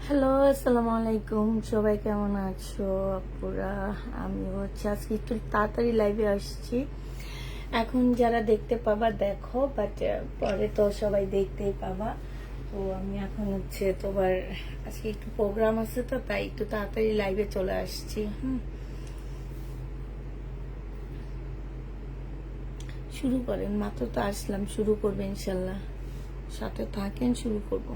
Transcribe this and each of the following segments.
Hello, আসসালামু আলাইকুম। সবাই কেমন আছো আপুরা? আমি আজকে একটু তাড়াতাড়ি লাইভে আসছি। এখন যারা দেখতে পাবা দেখো, বাট পরে তো সবাই দেখতেই পাবা। তো আমি এখন তোমার আজকে একটু প্রোগ্রাম আছে, তো তাই একটু তাড়াতাড়ি লাইভে চলে আসছি। শুরু করেন, মাত্র তো আসলাম, শুরু করবে ইনশাল্লাহ। সাথে থাকেন, শুরু করবো।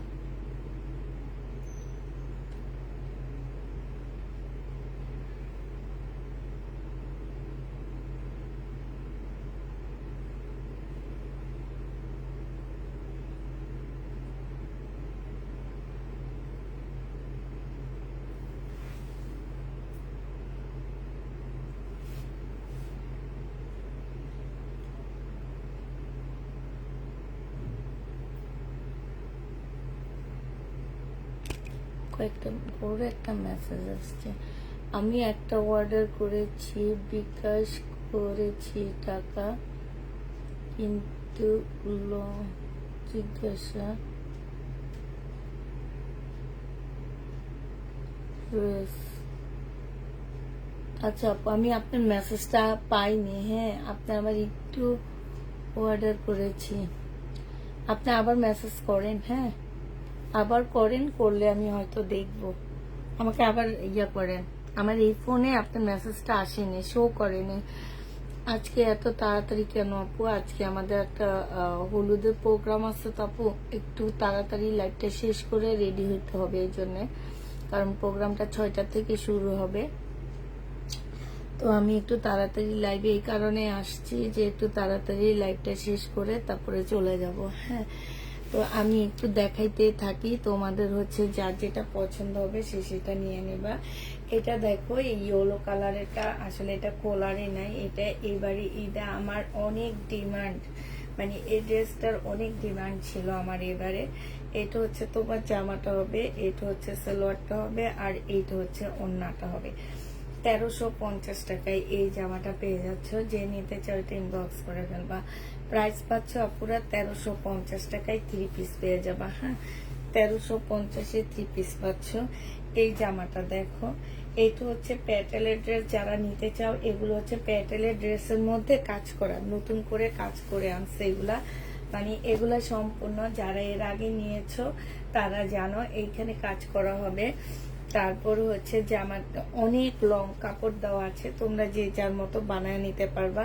কয়েকটা বড় একটা মেসেজ আসছে। আমি একটা অর্ডার করেছি, বিকাশ করেছি টাকা, কিন্তু জিজ্ঞাসা আচ্ছা আপু, আমি আপনার মেসেজটা পাইনি। হ্যাঁ, আপনি আবার একটু অর্ডার করেছি, আপনি আবার মেসেজ করেন। হ্যাঁ, আবার করেন, করলে আমি হয়তো দেখব। আমাকে আবার করেন। আমার এই ফোনে আপনার মেসেজটা আসেনি, শো করেনি। আজকে এত তাড়াতাড়ি কেন আপু? আজকে আমাদের একটা হলুদের প্রোগ্রাম আছে, তো আপু একটু তাড়াতাড়ি লাইভটা শেষ করে রেডি হইতে হবে এই জন্যে, কারণ প্রোগ্রামটা 6টা থেকে শুরু হবে। তো আমি একটু তাড়াতাড়ি লাইভে এই কারণে আসছি যে একটু তাড়াতাড়ি লাইভটা শেষ করে তারপরে চলে যাব। হ্যাঁ, তো আমি একটু দেখাইতে থাকি, তোমাদের যার যেটা পছন্দ হবে সে সেটা নিয়ে নেবা। এটা দেখো, এই ইয়েলো কালারেরটা আসলে এটা কোলারে নাই, এটা এবারে ঈদে আমার অনেক ডিমান্ড, মানে এই ড্রেসটার অনেক ডিমান্ড ছিল আমার এবারে। এটা তোমার জামাটা হবে, এটা সালোয়ারটা হবে, আর এইটা ওড়নাটা হবে। 1350 টাকায় এই জামাটা পেয়ে যাচ্ছ। যে নিতে চাও ইনবক্স করে ফেলবা। প্রাইস পাচ্ছ আপুরা 1350 টাকায় 3 পিস পেয়ে যাবা। হ্যাঁ, 1350-এ 3 পিস পাচ্ছ। এই জামাটা দেখো, এইটা প্যাটেলের ড্রেস। যারা নিতে চাও, এগুলো প্যাটেলের ড্রেসের মধ্যে কাজ করা, নতুন করে কাজ করে আনছে এগুলা। মানে এগুলা সম্পূর্ণ যারা এর আগে নিয়েছো তারা জানো, এইখানে কাজ করা হবে। তারপর জামার অনেক লং কাপড় দেওয়া আছে, তোমরা যে যার মতো বানায় নিতে পারবা।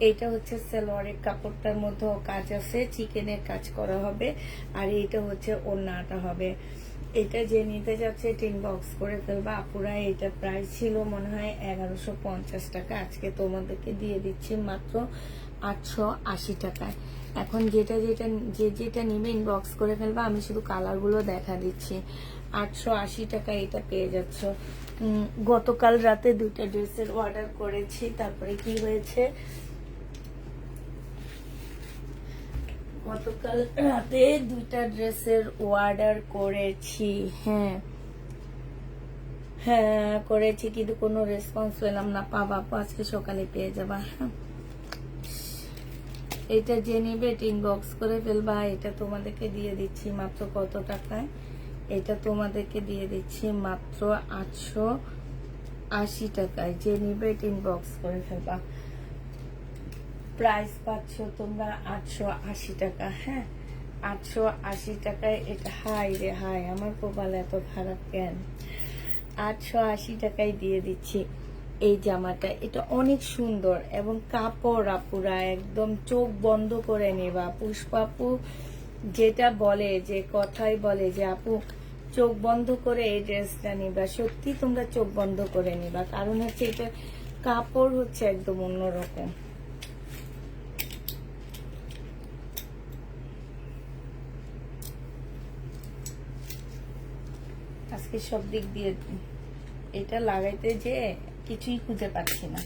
এইটা সালোয়ারের কাপড়টার মধ্যেও কাজ আছে, চিকেনের কাজ করা হবে, আর এইটা ওড়নাটা হবে। এটা যে নিতে যাচ্ছে এটা ইনবক্স করে ফেলবা আপুরা। এটা প্রাইস ছিল মনে হয় 1150 টাকা, আজকে তোমাদেরকে দিয়ে দিচ্ছি মাত্র 880 টাকায়। এখন যেটা নিবে ইনবক্স করে ফেলবা, আমি শুধু কালারগুলো দেখা দিচ্ছি। 880 টাকা এটা পেয়ে যাচ্ছ। গতকাল রাতে 2টা ড্রেসের অর্ডার করেছি, তারপরে কি হয়েছে, গতকাল রাতে 2টা ড্রেসের অর্ডার করেছি। হ্যাঁ হ্যাঁ করেছি, কিন্তু কোনো রেসপন্স পেলাম না। পাবা, আজকে সকালে পেয়ে যাবা। হ্যাঁ, এটা যে নিবে এটা ইনবক্স করে ফেলবা। এটা তোমাদেরকে দিয়ে দিচ্ছি মাত্র কত টাকায়? এটা তোমাদেরকে দিয়ে দিচ্ছি মাত্র 880 টাকায়। যে নিবে এটা ইনবক্স করে ফেলবা। প্রাইস পাচ্ছ তোমরা 880 টাকা। হ্যাঁ, 880 টাকায় এটা। হাই রে হাই, আমার কপাল এত খারাপ কেন? 880 টাকায় দিয়ে দিচ্ছি এই জামাটা। এটা অনেক সুন্দর এবং কাপড় আপুরা একদম চোখ বন্ধ করে নেবা। পুষ্পাপু যেটা বলে, যে কথাই বলে যে আপু চোখ বন্ধ করে এই ড্রেসটা নিবা, সত্যি তোমরা চোখ বন্ধ করে নিবা, কারণ এটা কাপড় একদম অন্যরকম। আজকে সব দিক দিয়ে এটা লাগাইতে যে কিছুই খুঁজে পাচ্ছি না।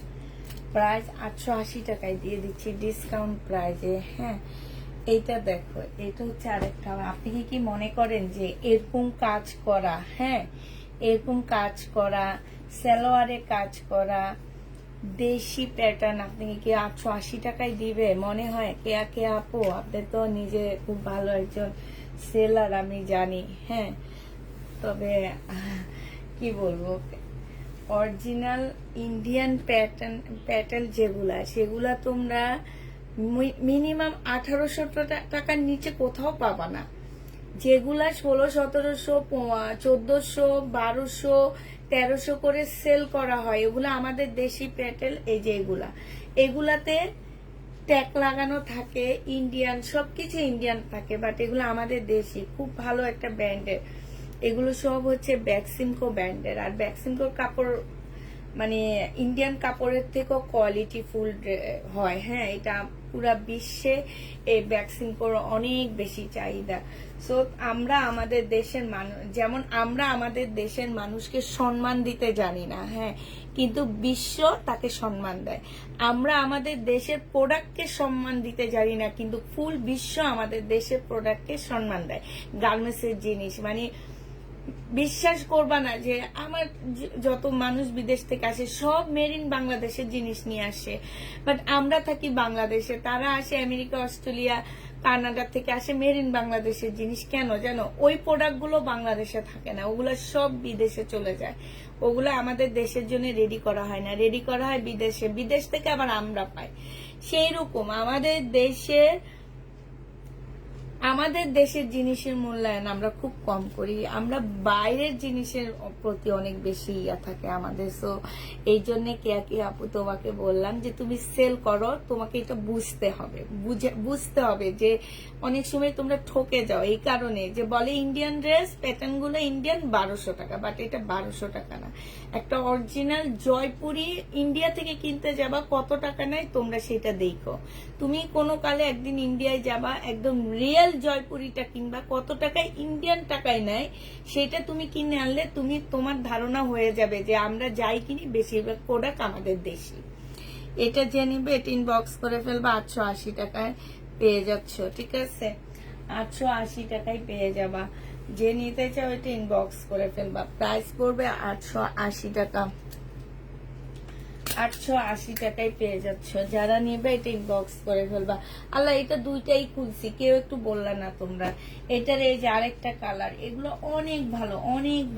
প্রাইস 880 টাকায় দিয়ে দিচ্ছি ডিসকাউন্ট প্রাইজে। হ্যাঁ, এইটা দেখো, এটা আরেকটা। আপনি কি মনে করেন যে এরকম কাজ করা, হ্যাঁ এরকম কাজ করা, সালোয়ারে কাজ করা, দেশি প্যাটার্ন আপনি কি 880 টাকায় দিবে মনে হয়? কে আপু, আপনি তো নিজে খুব ভালো একজন সেলার, আমি জানি। হ্যাঁ, তবে কি বলবো, অরিজিনাল ইন্ডিয়ান প্যাটার্ন যেগুলা, সেগুলা তোমরা মিনিমাম 1800 টাকার নিচে কোথাও পাবা না। যেগুলা 1600, 1700, 1400, 1200, 1300 করে সেল করা হয়, এগুলা আমাদের দেশি প্যাটেল। এই যে এগুলাতে ট্যাগ লাগানো থাকে, ইন্ডিয়ান, সবকিছু ইন্ডিয়ান থাকে, বাট এগুলো আমাদের দেশি, খুব ভালো একটা ব্র্যান্ডের। এগুলো সব হচ্ছে ব্যাক্সিমকো ব্র্যান্ডের। আর ব্যাক্সিমকোর কাপড় মানে ইন্ডিয়ান কাপড়ের থেকেও কোয়ালিটি ফুল হয়। হ্যাঁ, এটা পুরা বিশ্বে এই ব্যাক্সিমকোর অনেক বেশি চাহিদা। সো আমরা আমাদের দেশের মানুষ, যেমন আমরা আমাদের দেশের মানুষকে সম্মান দিতে জানি না, হ্যাঁ, কিন্তু বিশ্ব তাকে সম্মান দেয়। আমরা আমাদের দেশের প্রোডাক্টকে সম্মান দিতে জানি না, কিন্তু ফুল বিশ্ব আমাদের দেশের প্রোডাক্টকে সম্মান দেয়। গার্মেন্টসের জিনিস মানে বিশ্বাস করবা না যে আমার যত মানুষ বিদেশ থেকে আসে সব মেড ইন বাংলাদেশের জিনিস নিয়ে আসে, বাট আমরা থাকি বাংলাদেশে, তারা আসে আমেরিকা, অস্ট্রেলিয়া, কানাডা থেকে আসে মেড ইন বাংলাদেশের জিনিস। কেন জানো? ওই প্রোডাক্টগুলো বাংলাদেশে থাকে না, ওগুলো সব বিদেশে চলে যায়। ওগুলো আমাদের দেশের জন্য রেডি করা হয় না, রেডি করা হয় বিদেশে, বিদেশ থেকে আবার আমরা পাই। সেই রকম আমাদের দেশের জিনিসের মূল্যায়ন আমরা খুব কম করি, আমরা বাইরের জিনিসের প্রতি অনেক বেশি ইয়া থাকে আমাদের। সো এই জন্য কে আপু তোমাকে বললাম যে তুমি সেল করো, তোমাকে এটা বুঝতে হবে যে অনেক সময় তোমরা ঠকে যাও এই কারণে যে বলে ইন্ডিয়ান ড্রেস প্যাটার্ন গুলো ইন্ডিয়ান 1200 টাকা, বাট এটা 1200 টাকা না। একটা অরিজিনাল জয়পুরি ইন্ডিয়া থেকে কিনতে যাবা, কত টাকা নেয় তোমরা সেটা দেখো। তুমি কোনো কালে একদিন ইন্ডিয়ায় যাবা, একদম রিয়েল জয়পুরিটা কিনবা, কত টাকায় ইন্ডিয়ান টাকায় নেয় সেটা তুমি কিনে আনলে তোমার ধারণা হয়ে যাবে যে আমরা যাই কিনি বেশিরভাগ প্রোডাক্ট আমাদের দেশি। এটা যে নিবে এটা ইনবক্স করে ফেলবা, 880 টাকায় পেয়ে যাচ্ছ, ঠিক আছে? 880 টাকায় পেয়ে যাবা। যে নিতে চাও এটা ইনবক্স করে ফেলবা, প্রাইস পড়বে 880 টাকা। 880 টাকায় পেয়ে যাচ্ছ, যারা নিবে এটা ইনবক্স করে ফেলবা। আল্লাহ, এটা দুইটাই খুলছি, কেউ একটু বললা না তোমরা। এটার এই যে আরেকটা কালার, এগুলো অনেক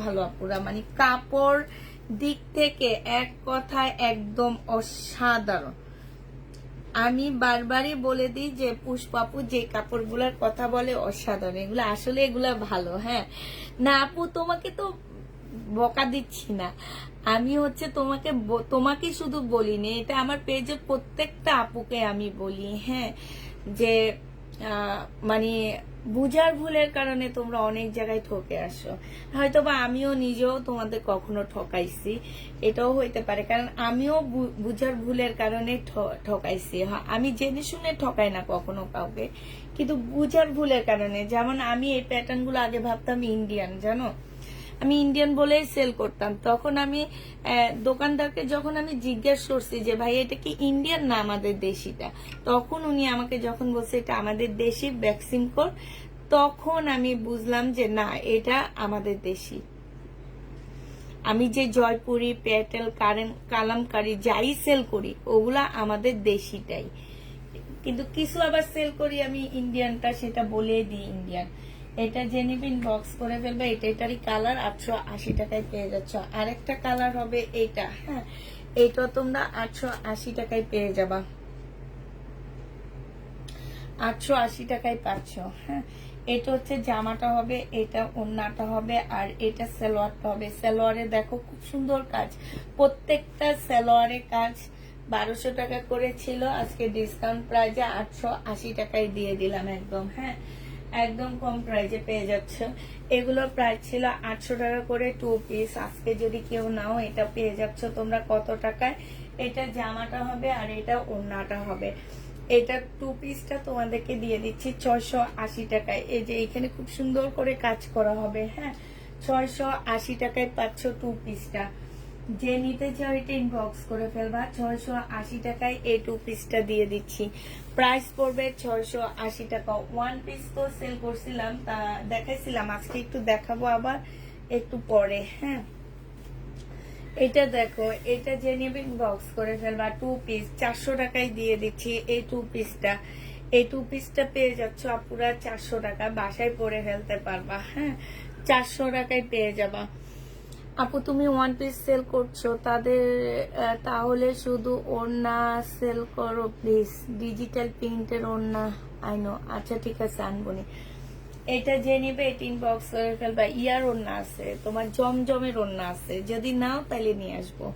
ভালো আপুরা, মানে কাপড় দিক থেকে এক কথায় একদম অসাধারণ। আমি বারবারই বলে দিই যে পুষ্পাপু যে কাপড়গুলোর কথা বলে অসাধারণ, এগুলো আসলে এগুলা ভালো। হ্যাঁ না আপু, তোমাকে তো বকা দিচ্ছি না, আমি হচ্ছে তোমাকে শুধু বলিনি, এটা আমার পেজে প্রত্যেকটা আপুকে আমি বলি। হ্যাঁ, যে মানে বুঝার ভুলের কারণে তোমরা অনেক জায়গায় ঠকে আসো। হয়তোবা আমিও নিজেও তোমাদের কখনো ঠকাইছি, এটাও হইতে পারে, কারণ আমিও বুঝার ভুলের কারণে ঠকাইছি। আমি জেনে শুনে ঠকাই না কখনো কাউকে, কিন্তু বুঝার ভুলের কারণে। যেমন আমি এই প্যাটার্ন গুলো আগে ভাবতাম ইন্ডিয়ান, জানো, আমি ইন্ডিয়ান বলেই সেল করতাম। তখন আমি দোকানদারকে যখন আমি জিজ্ঞেস করছি যে ভাই এটা কি ইন্ডিয়ান না আমাদের দেশিটা, তখন উনি আমাকে যখন বলছে এটা আমাদের দেশি ব্যাক্সিমকোর, তখন আমি বুঝলাম যে না, এটা আমাদের দেশি। আমি যে জয়পুরি, প্যাটেল, কালামকারি যাই সেল করি ওগুলা আমাদের দেশিটাই, কিন্তু কিছু আবার সেল করি আমি ইন্ডিয়ানটা, সেটা বলে দিই ইন্ডিয়ান। এটা জেনে ইনবক্স করে ফেলবে। এটারই কালার 880 টাকায় পেয়ে যাচ্ছ। আরেকটা কালার হবে এটা। হ্যাঁ, এটা তোমরা 880 টাকায় পেয়ে যাবা, 880 টাকায় পাচ্ছ। হ্যাঁ, এটা হচ্ছে জামাটা হবে, এটা ওড়নাটা হবে, আর এটা সালোয়ারটা হবে। সালোয়ারে দেখো খুব সুন্দর কাজ, প্রত্যেকটা সালোয়ারে কাজ। 1200 টাকা করে ছিল, আজকে ডিসকাউন্ট প্রাইজে 880 টাকায় দিয়ে দিলাম একদম। হ্যাঁ, একদম কম প্রাইজে পেয়ে যাচ্ছ। এগুলোর প্রাইস ছিল 800 টাকা করে 2 পিস, আজকে যদি কেউ নাও এটা পেয়ে যাচ্ছ তোমরা কত টাকায়? এটা জামাটা হবে আর এটা ওড়নাটা হবে। এটা 2 পিসটা তোমাদেরকে দিয়ে দিচ্ছি 680 টাকায়। এই যে এখানে খুব সুন্দর করে কাজ করা হবে। হ্যাঁ, 680 টাকায় পাচ্ছ 2 পিসটা। যে নিতে চাও এটা ইনবক্স করে ফেলবা। 680 টাকায় এই 2 পিসটা দিয়ে দিচ্ছি, প্রাইস পড়বে 680 টাকা। 1 পিস তো সেল করছিলাম, তা দেখাইছিলাম, আজকে একটু দেখাবো আবার একটু পরে। হ্যাঁ, এটা দেখো, এটা যে নেবে ইনবক্স করে ফেলবা। 2 পিস 400 টাকায় দিয়ে দিচ্ছি এই 2 পিসটা। এই 2 পিসটা পেয়ে যাচ্ছ আপুরা 400 টাকা, বাসায় পরে ফেলতে পারবা। হ্যাঁ, 400 টাকায় পেয়ে যাবা। আপু তুমি ওয়ান পিস সেল করছো তাদের তাহলে শুধু ওড়না সেল করো প্লিজ, ডিজিটাল প্রিন্টের ওড়না। আইনো, আচ্ছা ঠিক আছে আনবনি। এটা যে নিবে এটা ইনবক্স করে ফেলবা। ইয়ার ওড়না আছে, তোমার জমজমের ওড়না আছে, যদি নাও তাহলে নিয়ে আসবো।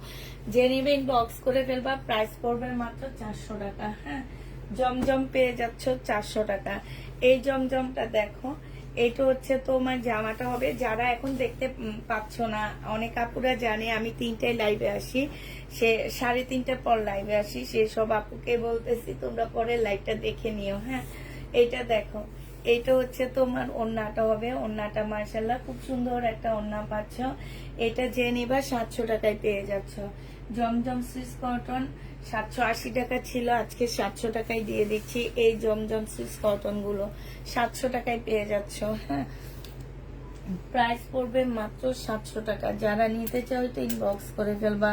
যে নিবে ইনবক্স করে ফেলবা। প্রাইস পড়বে মাত্র 400 টাকা। হ্যাঁ, জমজম পেয়ে যাচ্ছ 400 টাকা। এই জমজমটা দেখো, এটা হচ্ছে তোমার জামাটা হবে। যারা এখন দেখতে পাচ্ছ না, অনেক আপুরা জানে আমি 3টায় লাইভে আসি, সে 3:30টার পর লাইভে আসি, সেসব আপুকে বলতেছি তোমরা পরে লাইভটা দেখে নিও। হ্যাঁ, এটা দেখো, এইটা হচ্ছে তোমার ওড়নাটা হবে। ওড়নাটা মার্শাল্লাহ খুব সুন্দর একটা ওড়না পাচ্ছ। এটা যে নিবা 700 টাকায় পেয়ে যাচ্ছ। জমজম সুইস কটন 780 টাকা ছিল, আজকে 700 টাকায় দিয়ে দিচ্ছি। এই জমজম সুইস কটন গুলো 700 টাকায় পেয়ে যাচ্ছ। হ্যাঁ, প্রাইস পড়বে মাত্র 700 টাকা। যারা নিতে চাও তো ইনবক্স করে ফেলবা।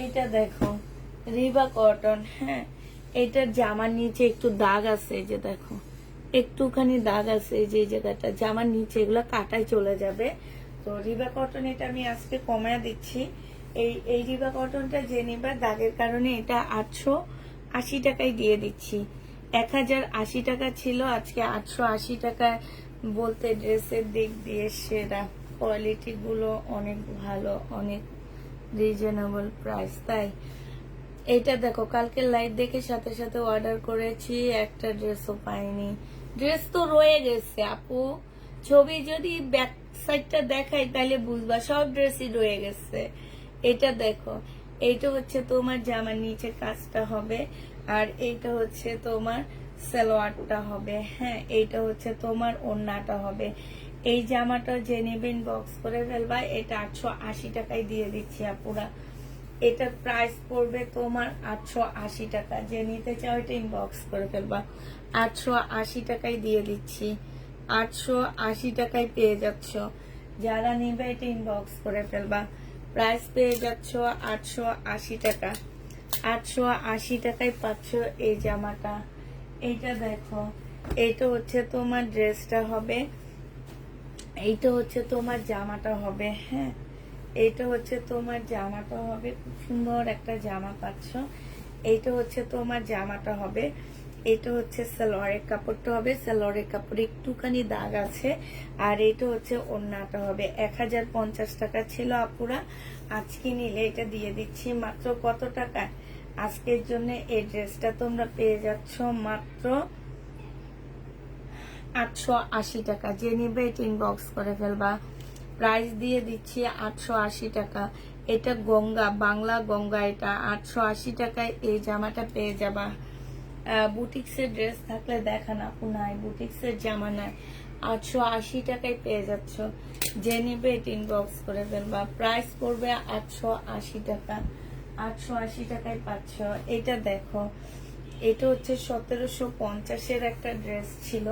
এটা দেখো রিবা কটন। হ্যাঁ, এটার জামার নিচে একটু দাগ আছে, এই যে দেখো একটুখানি দাগ আছে, এই যে এই জায়গাটা জামার নিচে, এগুলো কাটায় চলে যাবে। তো রিবা কটন এটা আমি আজকে কমায় দিচ্ছি। এই রিবা কটনটা যে নিবা দাগের কারণে এটা 880 টাকায় দিয়ে দিচ্ছি। 1080 টাকা ছিল, আজকে 880 টাকায়। বলতে ড্রেসের দিক দিয়ে সেরা, কোয়ালিটি গুলো অনেক ভালো, অনেক রিজনেবল প্রাইস। তাই এইটা দেখো, কালকে লাইভ দেখে সাথে সাথে অর্ডার করেছি, একটা ড্রেসও পাইনি। ড্রেস তো রয়ে গেছে আপু, ছবি যদি ব্যাক সাইডটা দেখাই তাহলে বুঝবা সব ড্রেসই রয়ে গেছে। এটা দেখো, এইটা হচ্ছে তোমার জামার নিচে কাজটা হবে, আর এইটা হচ্ছে তোমার সালোয়ারটা হবে। হ্যাঁ, এইটা হচ্ছে তোমার ওড়নাটা হবে। এই জামাটা যে নেবেন বক্স করে ফেলবা। এটা 880 টাকায় দিয়ে দিচ্ছি আপুরা। এটার প্রাইস পড়বে তোমার 880 টাকা। যে নিতে চাও এটা ইনবক্স করে ফেলবা। 880 টাকায় দিয়ে দিচ্ছি। 880 টাকায় পেয়ে যাচ্ছ। যারা নিবে এটা ইনবক্স করে ফেলবা। প্রাইস পেয়ে যাচ্ছ 880 টাকা। 880 টাকায় পাচ্ছ এই জামাটা। এইটা দেখো, এইটা হচ্ছে তোমার ড্রেসটা হবে, এইটা হচ্ছে তোমার জামাটা হবে। হ্যাঁ, এইটা হচ্ছে তোমার জামাটা হবে। খুব সুন্দর একটা জামা পাচ্ছ। এইটা হচ্ছে তোমার জামাটা হবে। এটা হচ্ছে সালোয়ারের কাপড়টা হবে। সালোয়ারের কাপড়ে একটুখানি দাগ আছে। আর এটা হচ্ছে ওড়নাটা হবে। 1050 টাকা ছিল আপুরা, আজকে নিলে এটা দিয়ে দিচ্ছি মাত্র কত টাকায়? আজকের জন্য এই ড্রেসটা তোমরা পেয়ে যাচ্ছ মাত্র 880 টাকা। যে নিবে এটা ইনবক্স করে ফেলবা। প্রাইস দিয়ে দিচ্ছি 880 টাকা। এটা গঙ্গা, বাংলা গঙ্গা, এটা 880 টাকায় এই জামাটা পেয়ে যাবা। বুটিক্সের ড্রেস থাকলে দেখান আপু। নাই, বুটিক্সের জামা নাই, 880 টাকায় পেয়ে যাচ্ছ। যে নিবে এটা ইনবক্স করে ফেলবা। প্রাইস পড়বে 880 টাকা। 880 টাকায় পাচ্ছ। এটা দেখো, এটা হচ্ছে 1750-এর একটা ড্রেস ছিল,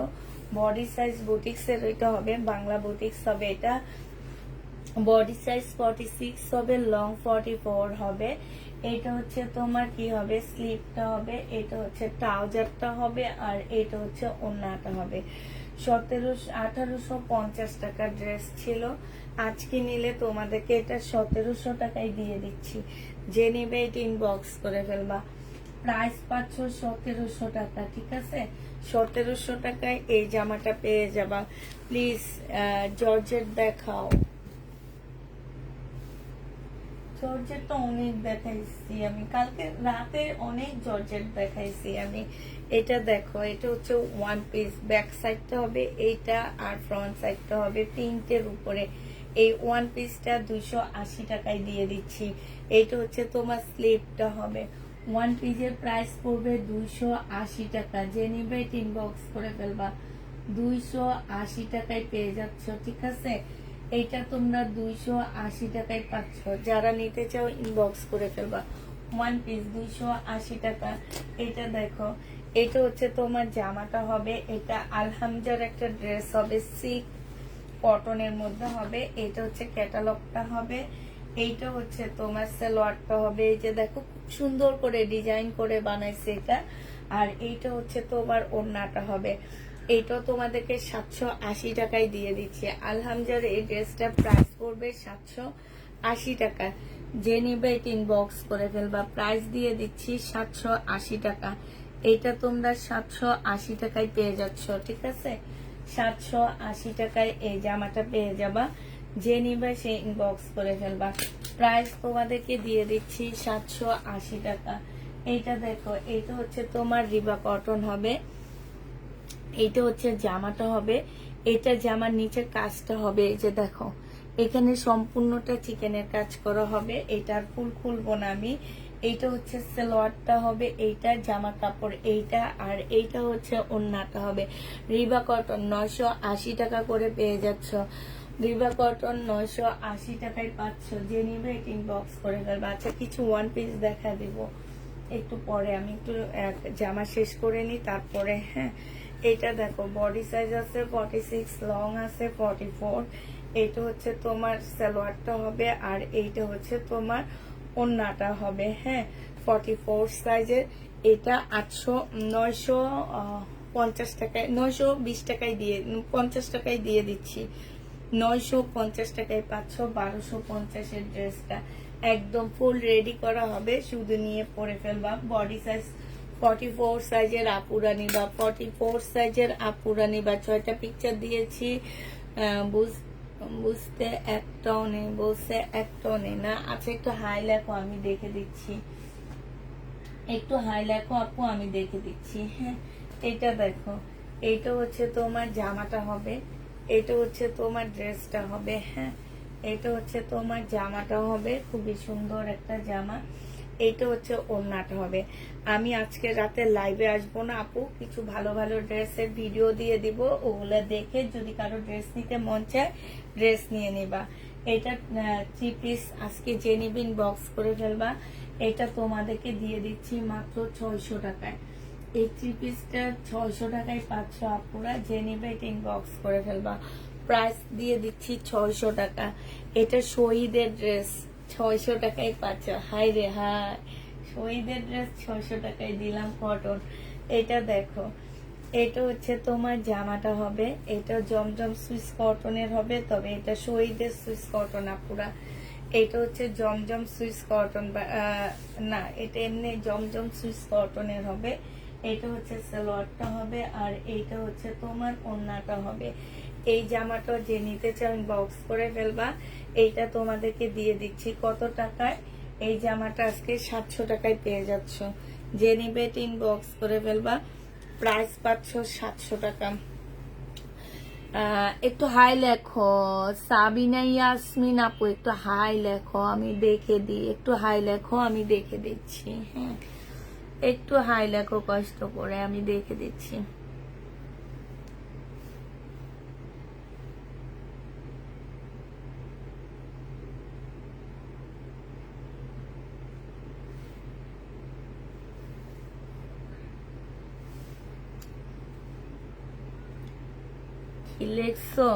বডি সাইজ বুটিক্সের। এটা হবে বাংলা বুটিক্স হবে। এটা বডি সাইজ 46 হবে, লং 44 হবে। এটা হচ্ছে তোমার কি হবে, স্লিপটা হবে। এটা হচ্ছে ট্রাউজারটা হবে, আর এটা হচ্ছে ওড়নাটা হবে। 1850 টাকার ড্রেস ছিল, আজকে নিলে তোমাদেরকে এটা 1700 টাকায় দিয়ে দিচ্ছি। যে নেবে এটা ইনবক্স করে ফেলবা। প্রাইস পাচ্ছ 1700 টাকা। ঠিক আছে, 1700 টাকায় এই জামাটা পেয়ে যাবা। প্লিজ জর্জেট দেখাও। জর্জেট তো অনেক দেখাইছি আমি, কালকে রাতে অনেক জর্জেট দেখাইছি আমি। এটা দেখো, এটা হচ্ছে ওয়ান পিস। ব্যাক সাইডটা হবে এইটা, আর ফ্রন্ট সাইডটা হবে প্রিন্টের উপরে। এই ওয়ান পিসটা 280 টাকায় দিয়ে দিচ্ছি। এইটা হচ্ছে তোমার স্লিপটা হবে। ওয়ান পিসের প্রাইস পড়বে 280 টাকা। যে নিবে ইনবক্স করে ফেলবা। 280 টাকায় পেয়ে যাচ্ছ। ঠিক আছে, এইটা তোমরা 280 টাকায় পাচ্ছ। যারা নিতে চাও ইনবক্স করে ফেলবা। ওয়ান পিস 280 টাকা। এটা দেখো, এটা হচ্ছে তোমার জামাটা হবে। এটা আলহামজার একটা ড্রেস হবে, সিক কটনের মধ্যে হবে। এটা হচ্ছে ক্যাটালগটা হবে। এইটা হচ্ছে তোমার সালোয়ারটা হবে, এই যে দেখো খুব সুন্দর করে ডিজাইন করে বানাইছে এটা। আর এইটা হচ্ছে তোমার ওড়নাটা হবে, এইটাও তোমাদেরকে 780 টাকায় দিয়ে দিচ্ছে। আলহামদুলিল্লাহ এই ড্রেসটা প্রাইস পড়বে 780 টাকা। যে নিবে এটা ইনবক্স করে ফেলবা, প্রাইস দিয়ে দিচ্ছি 780 টাকা। এইটা তোমরা 780 টাকায় পেয়ে যাচ্ছ, ঠিক আছে? 780 টাকায় এই জামাটা পেয়ে যাবা, যে নিবে সে ইনবক্স করে ফেলবা। প্রাইস তোমাদেরকে দিয়ে দিচ্ছি 780 টাকা। এইটা দেখো, এইটা হচ্ছে তোমার রিবা কটন হবে, এইটা হচ্ছে জামাটা হবে। এটা জামার নিচের কাজটা হবে, এই যে দেখো এখানে সম্পূর্ণটা চিকেনের কাজ করা হবে। এটার ফুল খুলবো না আমি। এইটা হচ্ছে সালোয়ারটা হবে, এইটা জামা কাপড় এইটা, আর এইটা হচ্ছে ওড়নাটা হবে। রিবা কটন 980 টাকা করে পেয়ে যাচ্ছ। রিবা কটন 980 টাকায় পাচ্ছ, যে নিবে এটা ইনবক্স করে ফেলবে। আচ্ছা কিছু ওয়ান পিস দেখা দিব একটু পরে, আমি একটু জামা শেষ করে নিই তারপরে। হ্যাঁ, এটা দেখো বডি সাইজ আছে 46, লং আছে 44। এইটা হচ্ছে তোমার সালোয়ারটা হবে, আর এইটা হচ্ছে তোমার ওড়নাটা হবে। হ্যাঁ, 44 সাইজের। এটা 950 টাকায়, 920 টাকায় দিয়ে 50 টাকায় দিয়ে দিচ্ছি। 950 টাকায় পাচ্ছ 1250 এর ড্রেসটা। একদম ফুল রেডি করা হবে, শুধু নিয়ে পরে ফেলবা। বডি সাইজ 44 সাইজের আপুরা নিবা, 44 সাইজের আপুরা নিবা। 6টা পিকচার দিয়েছি, বুঝতে একটাও নেই, বলছে একটাও নেই না। আচ্ছা একটু হাই লেখো, আমি দেখে দিচ্ছি। একটু হাই লেখো আপু, আমি দেখে দিচ্ছি। হ্যাঁ, এটা দেখো, এইটা হচ্ছে তোমার জামাটা হবে, এটা হচ্ছে তোমার ড্রেসটা হবে। হ্যাঁ, এটা হচ্ছে তোমার জামাটা হবে, খুবই সুন্দর একটা জামা। এইটা হচ্ছে ওড়নাটা হবে। আমি আজকে রাতে লাইভে আসবো না আপু, কিছু ভালো ভালো ড্রেসের ভিডিও দিয়ে দিব, ওগুলা দেখে যদি কারো ড্রেস নিতে মন চায় ড্রেস নিয়ে নিবা। এটা 3 পিস আজকে যে নিবিন বক্স করে ফেলবা। এটা তোমাদেরকে দিয়ে দিচ্ছি মাত্র 600 টাকায়। এই 3 পিসটা 600 টাকায় পাচ্ছ আপুরা, যে নিবে এটা ইনবক্স করে ফেলবা। প্রাইস দিয়ে দিচ্ছি 600 টাকা। এটা শহীদের ড্রেস 600 টাকায় পাচ্ছ। হাই রে হাই, শহীদের ড্রেস 600 টাকায় দিলাম কটন। এটা দেখো, এটা হচ্ছে তোমার জামাটা হবে, এটা জমজম সুইস কটনের হবে, তবে এটা শহীদের সুইস কটন আপুরা। এটা হচ্ছে জমজম সুইস কটন, না এটা এমনি জমজম সুইস কটনের হবে। এটা হচ্ছে সালোয়ারটা হবে, আর এইটা হচ্ছে তোমার ওড়নাটা হবে। এই জামাটা যে নিতে চান বক্স করে ফেলবা। এইটা তোমাদেরকে দিয়ে দিচ্ছি কত টাকায়? এই জামাটা আজকে 700 টাকায় পেয়ে যাচ্ছ, যে নিবে তিন বক্স করে ফেলবা। প্রাইস পাচ্ছ 700 টাকা। একটু হাই লেখো সাবিনা ইয়াসমিন আপু, একটু হাই লেখো, আমি দেখে দিই। একটু হাই লেখো, আমি দেখে দিচ্ছি। হ্যাঁ, একটু হাই লেখো কষ্ট করে, আমি দেখে দিচ্ছি। কি লেখছো?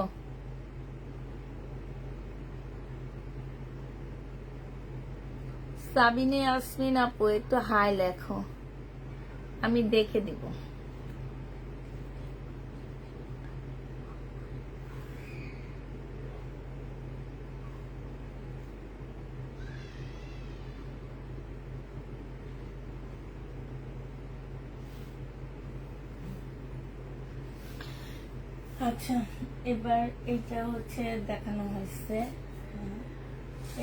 সাবিনা ইয়াসমিন আপু একটু হাই লেখো, আমি দেখে দিব। আচ্ছা, এবার এটা হচ্ছে দেখানো হয়েছে।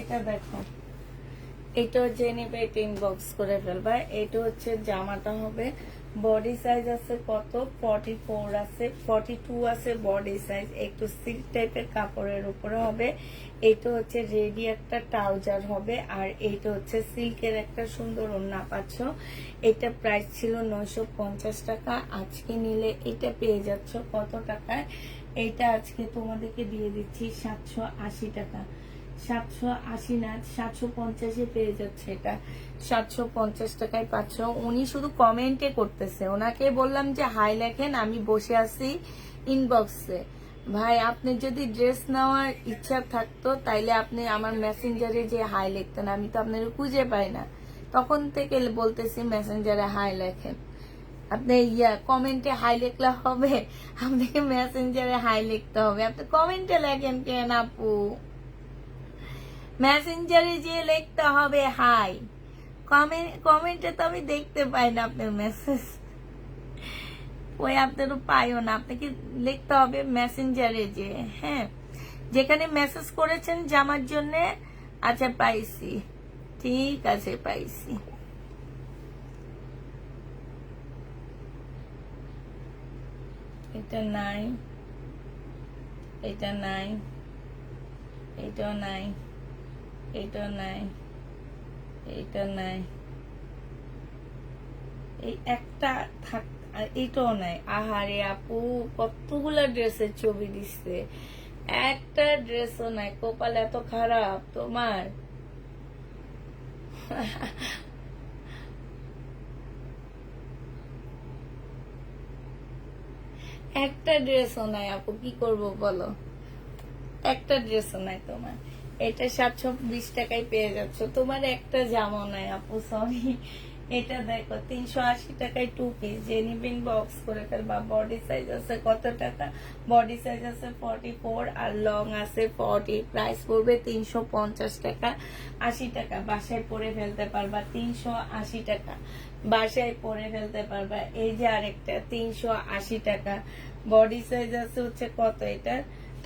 এটা দেখো, এটা যে নেবে এটা ইনবক্স করে ফেলবা। এটা হচ্ছে জামাটা হবে, বডি সাইজ আছে কত 44 আছে, 42 আছে বডি সাইজ। একটু সিল্ক টাইপের কাপড়ের উপরে হবে। এটা হচ্ছে রেডি একটা ট্রাউজার হবে, আর এইটা হচ্ছে সিল্কের একটা সুন্দর ওড়না পাচ্ছ। এটা প্রাইস ছিল 950 টাকা, আজকে নিলে এটা পেয়ে যাচ্ছ কত টাকায়? এইটা আজকে তোমাদেরকে দিয়ে দিচ্ছি 780 টাকা। 780 না 750 পেয়ে যাচ্ছে। এটা 750 টাকায় পাচ্ছ। উনি শুধু কমেন্টে করতেছে, ওনাকে বললাম যে হাই লেখেন, আমি বসে আছি ইনবক্সে। ভাই আপনি যদি ড্রেস নেওয়ার ইচ্ছা থাকতো তাইলে আপনি আমার মেসেঞ্জারে যে হাই লিখতেন, আমি তো আপনার খুঁজে পাই না, তখন থেকে বলতেছি মেসেঞ্জারে হাই লেখেন। আপনি কমেন্টে হাই লিখলে হবে? আপনাকে মেসেঞ্জারে হাই লিখতে হবে। আপনি কমেন্টে লেখেন কেন আপু? মেসেঞ্জারে যে লিখতে হবে হাই। কমেন্টে তো আমি দেখতে পাই না আপনার মেসেজ, ওই আপনারও পাইও না। আপনাকে লিখতে হবে মেসেঞ্জারে যে, হ্যাঁ, যেখানে মেসেজ করেছেন জামার জন্য। আচ্ছা পাইছি, ঠিক আছে পাইছি। এটা নাই, এটা নাই, এটাও নাই, এটাও নাই, এটা নাই, এই একটা থাক, আর এটাও নাই। আহারে আপু কতগুলা ড্রেসের ছবি দিচ্ছে, একটা ড্রেসও নাই। কপাল এত খারাপ তোমার? একটা ড্রেসও নাই আপু, কি করব বলো? একটা ড্রেসও নাই তোমার। এটা 720 টাকায় পেয়ে যাচ্ছ, তোমার একটা জামা নাই আপু, সরি। এটা দেখো 380 টাকায় 2 পিস, যে নিবেন বক্স করে ফেলবা। বডি সাইজ আছে কত টাকা? বডি সাইজ আছে 44 আর লং আছে 40। প্রাইস পড়বে 350 টাকা, 80 টাকা। বাসায় পরে ফেলতে পারবা 380 টাকা, বাসায় পরে ফেলতে পারবা। এই যে আরেকটা 380 টাকা। বডি সাইজ আছে হচ্ছে কত? এটা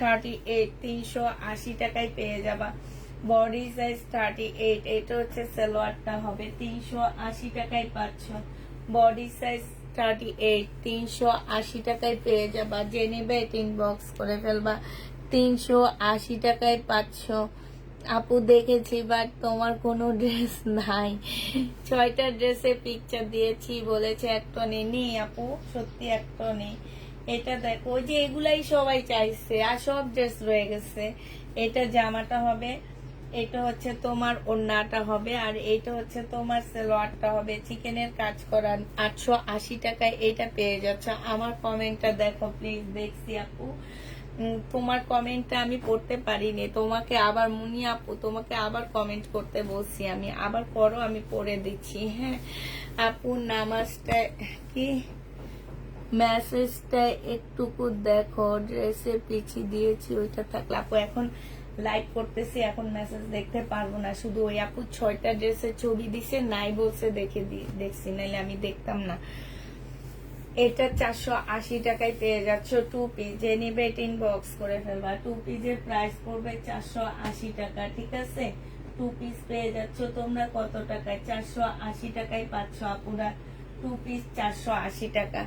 38, 380 টাকায় পেয়ে যাবা। বডি সাইজ 38, এটা হচ্ছে সালোয়ারটা হবে 380 টাকায় পাচ্ছ। বডি সাইজ 38, 380 টাকায় পেয়ে যাবা। যে নেবে ইনবক্স করে ফেলবা, 380 টাকায় পাচ্ছ। আপু দেখেছি বাট তোমার কোনো ড্রেস নাই। 6টা ড্রেসে পিকচার দিয়েছি, বলেছে একটা নেই আপু, সত্যি একটা নেই। এটা দেখো, ওই যে এগুলাই সবাই চাইছে, আর সব ড্রেস রয়ে গেছে। এটা জামাটা হবে, এটা হচ্ছে তোমার ওড়নাটা হবে, আর এইটা হচ্ছে তোমার সালোয়ারটা হবে। চিকেনের কাজ করা 880 টাকায় এটা পেয়ে যাচ্ছ। আমার কমেন্টটা দেখো প্লিজ। দেখছি আপু, তোমার কমেন্টটা আমি পড়তে পারিনি। তোমাকে আবার মুনি আপু, তোমাকে আবার কমেন্ট করতে বলছি আমি, আবার পরও আমি পড়ে দিচ্ছি। হ্যাঁ আপু, নামাজটা কি, মেসেজটা একটুকু দেখো। ড্রেসে পিছিয়ে দিয়েছি, ওইটা থাকলে আপু এখন লাইভ করতেছি, এখন মেসেজ দেখতে পারবো না। শুধু ওই আপু 6টা ড্রেসের ছবি দিছে, নাই বলছে দেখছি, নাইলে আমি দেখতাম না। এটা 480 টাকায় পেয়ে যাচ্ছ 2 পিস। যে নিবে ইনবক্স করে ফেলবা। 2 পিসের প্রাইস পড়বে 480 টাকা, ঠিক আছে? 2 পিস পেয়ে যাচ্ছ তোমরা কত টাকায়? 480 টাকায় পাচ্ছ আপুরা 2 পিস 480 টাকা।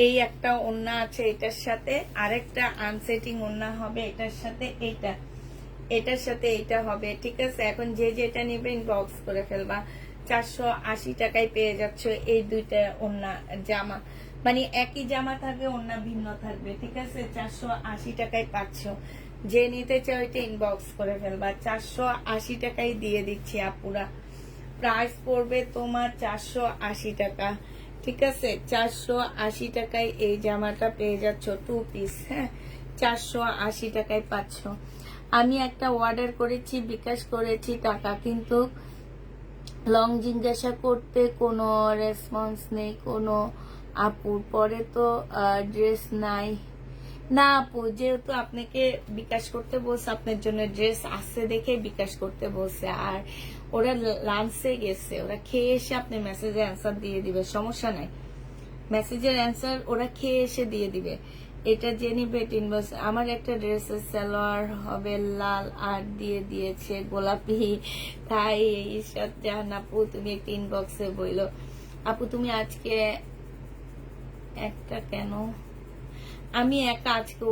এই একটা ওড়না আছে এটার সাথে, আরেকটা আনসেটিং ওড়না হবে এটার সাথে, এটার সাথে এইটা হবে, ঠিক আছে? এখন যে যেটা নিবে ইনবক্স করে ফেলবা। 480 টাকায় পেয়ে যাচ্ছ এই দুইটা ওড়না জামা, মানে একই জামা থাকবে, ওড়না ভিন্ন থাকবে, ঠিক আছে? 480 টাকায় পাচ্ছ। যে নিতে চাও এটা ইনবক্স করে ফেলবা। 480 টাকায় দিয়ে দিচ্ছি আপুরা। প্রাইস পড়বে তোমার 480 টাকা, ঠিক আছে? 480 টাকায় এই জামাটা পেয়ে যাচ্ছ 2 পিস। হ্যাঁ, 480 টাকায় পাচ্ছ। আমি একটা অর্ডার করেছি, বিকাশ করেছি টাকা, কিন্তু লং জিজ্ঞাসা করতে কোনো রেসপন্স নেই কোনো আপুর। পরে তো ড্রেস নাই না আপু, যেহেতু আপনাকে বিকাশ করতে বলছে, আপনার জন্য ড্রেস আসছে দেখে বিকাশ করতে বলছে। আর ওরা লাঞ্চে গেছে, ওরা খেয়ে এসে আপনি মেসেজের অ্যান্সার দিয়ে দিবে, সমস্যা নাই। মেসেজের অ্যান্সার ওরা খেয়ে এসে দিয়ে দিবে। এটা জেনি বেটিন বস। আমার একটা ড্রেসের সালোয়ার হবে লাল, আর দিয়ে দিয়েছে গোলাপি। তাই ঈশ্বর জাহান আপু, তুমি একটা ইনবক্সে বইলো। আপু তুমি আজকে একটা কেন? আমি একা আজকে,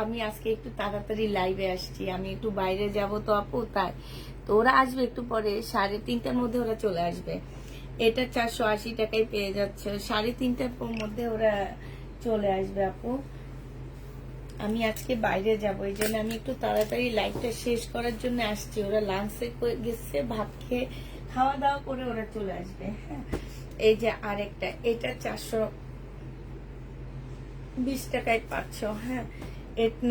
আমি আজকে একটু তাড়াতাড়ি লাইভে আসছি, আমি একটু বাইরে যাব তো আপু, তাই। তো ওরা আসবে একটু পরে, 3:30টার মধ্যে ওরা চলে আসবে। এটা 480 টাকায় পেয়ে যাচ্ছে, 3:30টার মধ্যে ওরা চলে আসবে আপু। আমি আজকে বাইরে যাব, এই জন্য আমি একটু তাড়াতাড়ি লাইভটা শেষ করার জন্য আসছি। ওরা লাঞ্চে গেছে, ভাত খেয়ে খাওয়া দাওয়া করে ওরা চলে আসবে। হ্যাঁ, এই যে আরেকটা, এটা 420 টাকায় পাচ্ছ। হ্যাঁ,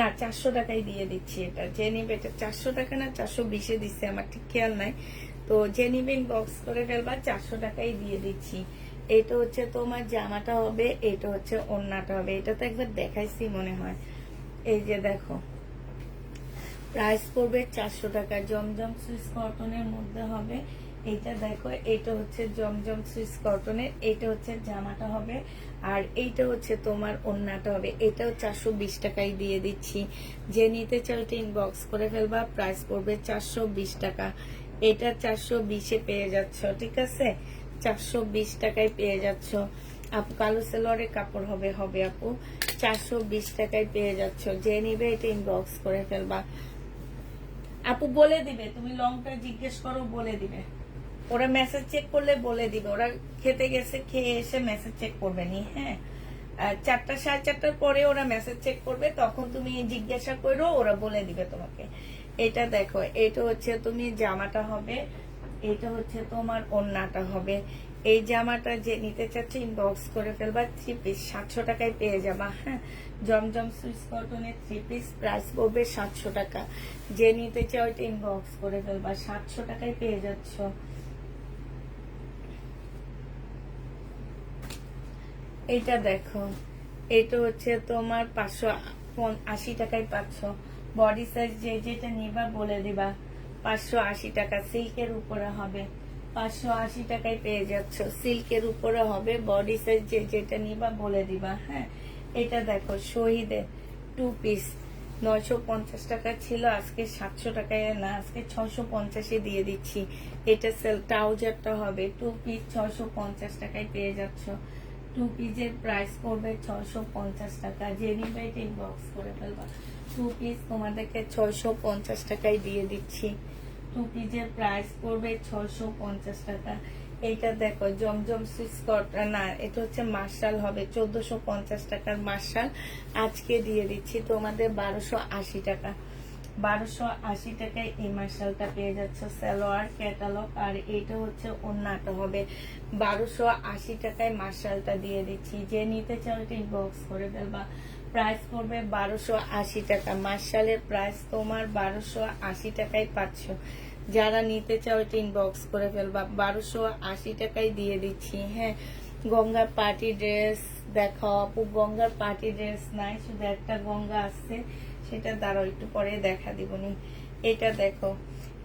না 400 টাকাই দিয়ে দিচ্ছি। এটা যে নিবে, এটা 400 টাকা না 420-এ দিচ্ছে, আমার ঠিক খেয়াল নাই। তো যে নিবে ইনবক্স করে ফেলবা, 400 টাকাই দিয়ে দিচ্ছি। এটা হচ্ছে তোমার জামাটা হবে, এটা হচ্ছে ওড়নাটা হবে। এটা তো একবার দেখাইছি মনে হয়। এই যে দেখো, প্রাইস পড়বে 400 টাকা। জমজম সুইস কটনের মধ্যে হবে। এইটা দেখো, এটা হচ্ছে জমজম সুইস কটনের, এইটা হচ্ছে জামাটা হবে, আর এইটা হচ্ছে তোমার ওড়নাটা হবে। এটাও 420 টাকায় দিয়ে দিচ্ছি। যে নিতে চাও এটা ইনবক্স করে ফেলবা, প্রাইস পড়বে 420 টাকা। এটা 420-এ পেয়ে যাচ্ছ, ঠিক আছে? 420 টাকায় পেয়ে যাচ্ছ আপু। কালো সেলোয়ারের কাপড় হবে আপু, 420 টাকায় পেয়ে যাচ্ছ। যে নিবে এটা ইনবক্স করে ফেলবা আপু। বলে দিবে, তুমি লংটা জিজ্ঞেস করো, বলে দিবে। ওরা মেসেজ চেক করলে বলে দিবে। ওরা খেতে গেছে, খেয়ে এসে মেসেজ চেক করবে নি। হ্যাঁ, 4টা 4:30টার পরে ওরা মেসেজ চেক করবে, তখন তুমি জিজ্ঞাসা করো, ওরা বলে দিবে তোমাকে। এটা দেখো, এটা হচ্ছে তুমি জামাটা হবে, এটা হচ্ছে তোমার ওড়নাটা হবে। এই জামাটা যে নিতে চাচ্ছে ইনবক্স করে ফেলবা। 3 পিস 700 টাকায় পেয়ে যাবা। হ্যাঁ, জমজম সুইস কটনের 3 পিস প্রাইস পড়বে 700 টাকা। যে নিতে চাও এটা ইনবক্স করে ফেলবা, 700 টাকায় পেয়ে যাচ্ছ। এইটা দেখো, এটা হচ্ছে তোমার 580 টাকায় পাচ্ছ। বডি সাইজ যে যেটা নিবা বলে দিবা। 580 টাকা, সিল্কের উপরে হবে। 580 টাকায় পেয়ে যাচ্ছ, সিল্কের উপরে হবে। বডি সাইজ যে যেটা নিবা বলে দিবা। হ্যাঁ, এটা দেখো, শহীদের 2 পিস 950 টাকা ছিল, আজকে 700 টাকায় না, আজকে 650-এ দিয়ে দিচ্ছি। এটা সেল ট্রাউজারটা হবে 2 পিস 650 টাকায় পেয়ে যাচ্ছ। 2 পিসের প্রাইস পড়বে 650 টাকা। যে নিবে এটা ইনবক্স করে ফেলবা। 2 পিস তোমাদেরকে 650 টাকায় দিয়ে দিচ্ছি। 2 পিসের প্রাইস পড়বে 650 টাকা। এইটা দেখো, জমজম সুইস কটন, না এটা হচ্ছে মার্শাল হবে, 1450 টাকার মার্শাল। আজকে দিয়ে দিচ্ছি তোমাদের 1280 টাকা। 1280 টাকায় এই মার্শালটা পেয়ে যাচ্ছ। সালোয়ার ক্যাটালগ, আর এইটা হচ্ছে ওড়নাটা হবে। 1280 টাকায় মার্শালটা দিয়ে দিচ্ছি। যে নিতে চাও এটা ইনবক্স করে ফেলবা। প্রাইস পড়বে 1280 টাকা। মার্শালের প্রাইস তোমার 1280 টাকায় পাচ্ছ। যারা নিতে চাও এটা ইনবক্স করে ফেলবা, 1280 টাকায় দিয়ে দিচ্ছি। হ্যাঁ, গঙ্গার পার্টি ড্রেস দেখাও আপু। গঙ্গার পার্টি ড্রেস নাই, শুধু একটা গঙ্গা আসছে, সেটা দাঁড়াও একটু পরে দেখা দিবনি। এটা দেখো,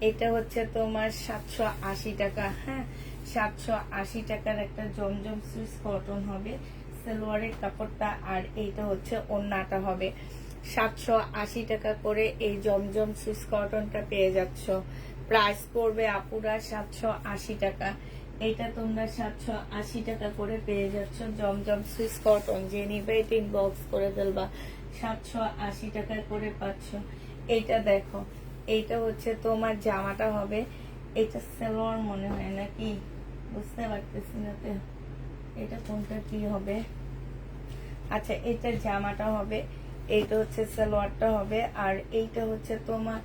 এটা হচ্ছে তোমার 780 টাকা। হ্যাঁ, 780 টাকার একটা জমজম সুইস কটন হবে, সালোয়ারের কাপড়টা, আর এইটা হচ্ছে ওড়নাটা হবে। 780 টাকা করে এই জমজম সুইস কটনটা পেয়ে যাচ্ছ। প্রাইস পড়বে আপুরা 780 টাকা। এটা তোমরা 780 টাকা করে পেয়ে যাচ্ছ জমজম সুইস কটন। যে নিবে এটা ইনবক্স করে ফেলবা, 780 টাকা করে পাচ্ছ। এইটা দেখো, এইটা হচ্ছে তোমার জামাটা হবে। এটা সালোয়ার মনে হয় নাকি, বুঝতে পারতেছি না তো এটা কোনটা কি হবে। আচ্ছা, এটা জামাটা হবে, এইটা হচ্ছে সালোয়ারটা হবে, আর এইটা হচ্ছে তোমার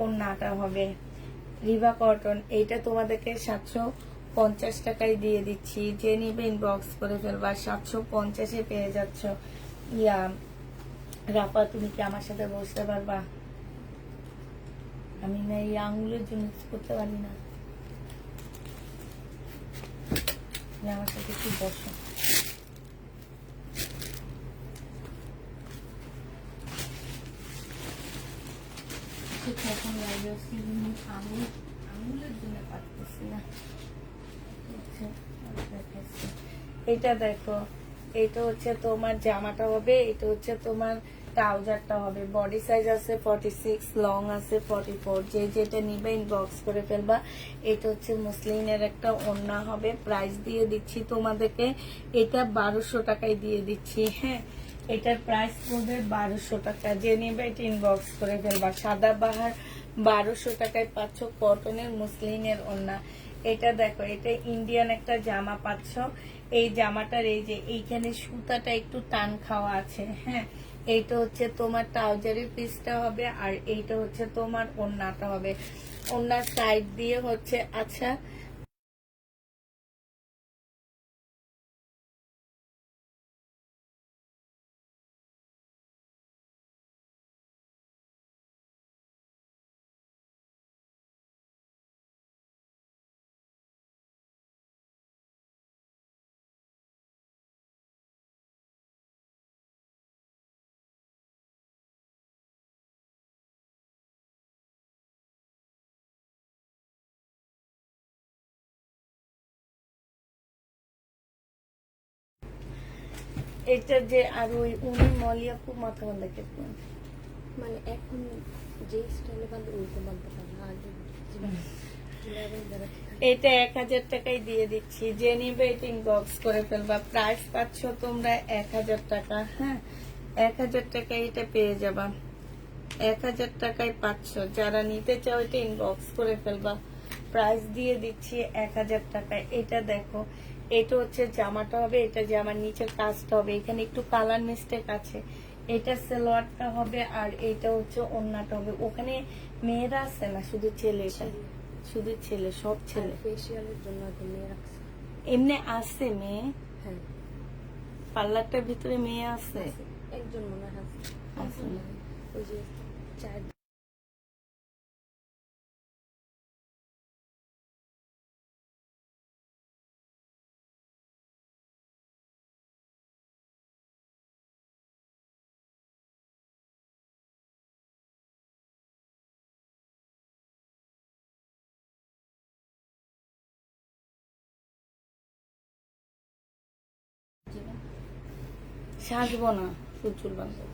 ওড়নাটা হবে। রিভা কটন, এইটা তোমাদেরকে 750 টাকায় দিয়ে দিচ্ছি। যে নিবে ইনবক্স করে ফেলবা, 750-এ পেয়ে যাচ্ছ। ইয়া রাপা, তুমি কি আমার সাথে বসতে পারবা? আমি না এই আঙুলের জন্য করতে পারি না। আমার সাথে কি বসো। এখন আঙুলের জন্য পারতেছি না। এটা দেখো, এটা হচ্ছে তোমার জামাটা হবে, এটা হচ্ছে তোমার ট্রাউজারটা হবে। বডি সাইজ আছে 46, লং আছে 44। যে যেটা নিবে ইনবক্স করে ফেলবা। এটা হচ্ছে মুসলিনের একটা ওড়না হবে। প্রাইস দিয়ে দিচ্ছি তোমাদেরকে, এটা 1200 টাকায় দিয়ে দিচ্ছি। হ্যাঁ, এটার প্রাইস পড়বে 1200 টাকা। যে নিবে এটা ইনবক্স করে ফেলবা। সাদা বাহার 1200 টাকায় পাচ্ছ কটনের মুসলিনের ওড়না। এটা দেখো, এটা ইন্ডিয়ান একটা জামা পাচ্ছ। এই জামাটার এই যে এইখানে সুতাটা একটু টান খাওয়া আছে। হ্যাঁ, এইটা হচ্ছে তোমার ট্রাউজারের পিসটা হবে, আর এইটা হচ্ছে তোমার ওড়নাটা হবে। ওড়নার সাইড দিয়ে হচ্ছে, আচ্ছা এটা যে আর ওই উনি মলিয়া খুব মাথা বান্ধা কেটে মানে এখন যে স্টাইলে বাঁধে ওইটা বাঁধতে পারে না, আগে এটা 1000 টাকায় দিয়ে দিচ্ছি। যে নিবে এটা ইনবক্স করে ফেলবা। প্রাইস পাচ্ছ তোমরা 1000 টাকা। হ্যাঁ, 1000 টাকায় এটা পেয়ে যাবা। 1000 টাকায় পাচ্ছ। যারা নিতে চাও এটা ইনবক্স করে ফেলবা। প্রাইস দিয়ে দিচ্ছি 1000 টাকায়। এটা দেখো, এটা হচ্ছে জামাটা হবে, এটা জামার নিচের কাজটা হবে, এখানে একটু কালার মিস্টেক আছে। এটা সালোয়ারটা হবে আর এটা হচ্ছে ওড়নাটা হবে। ওখানে মেয়েরা আছে না, শুধু ছেলে, শুধু ছেলে, সব ছেলে। ফেসিয়ালের জন্য নিয়ে রাখছে। এমনি আছে মেয়ে, হ্যাঁ পার্লারটার ভিতরে মেয়ে আছে। একজন মনে হয় আছে না? ওই যে চার সাজবো না, চুল বাঁধবো।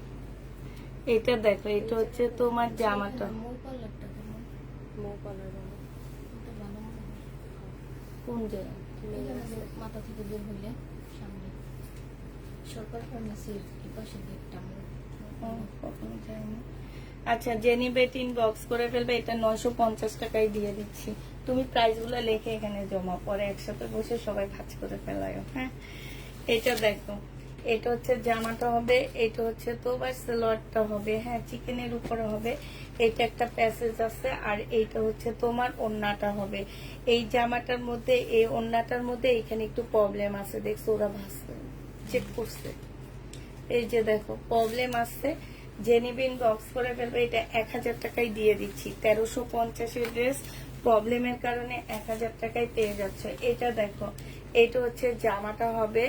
এটা দেখো, এটা হচ্ছে তোমার জামাটা। মৌ পার্লারটা কেমন? মৌ পার্লার ভালো, এটা ভালো মনে হয়। কোন জায়গায়? মাথা থেকে বের হইলে সামনে সরকার ফার্মেসির পাশে গেটটা কখনো যায়নি। আচ্ছা, জেনি বেট ইনবক্স করে ফেলবে। এটা 950 টাকায় দিয়ে দিচ্ছি। তুমি প্রাইস গুলো লিখে এখানে জমা, পরে একসাথে বসে সবাই ভাজ করে ফেলায়। হ্যাঁ, এটা দেখো, এটা হচ্ছে জামাটা হবে, এটা হচ্ছে তোমার সালোয়ারটা হবে। হ্যাঁ, চিকেনের উপরে হবে। এটা একটা প্যাসেজ আছে আর এইটা হচ্ছে তোমার ওড়নাটা হবে। এই জামাটার মধ্যে, এই ওড়নাটার মধ্যে এখানে একটু প্রবলেম আছে, দেখছো ওরা ভাসছে, চেক করছে। এই যে দেখো প্রবলেম আসছে। জেনিবিন বক্স করে ফেলবে। এটা 1000 টাকায় দিয়ে দিচ্ছি। 1350 ড্রেস, প্রবলেমের কারণে 1000 টাকায় পেয়ে যাচ্ছে। এটা দেখো, এটা হচ্ছে জামাটা হবে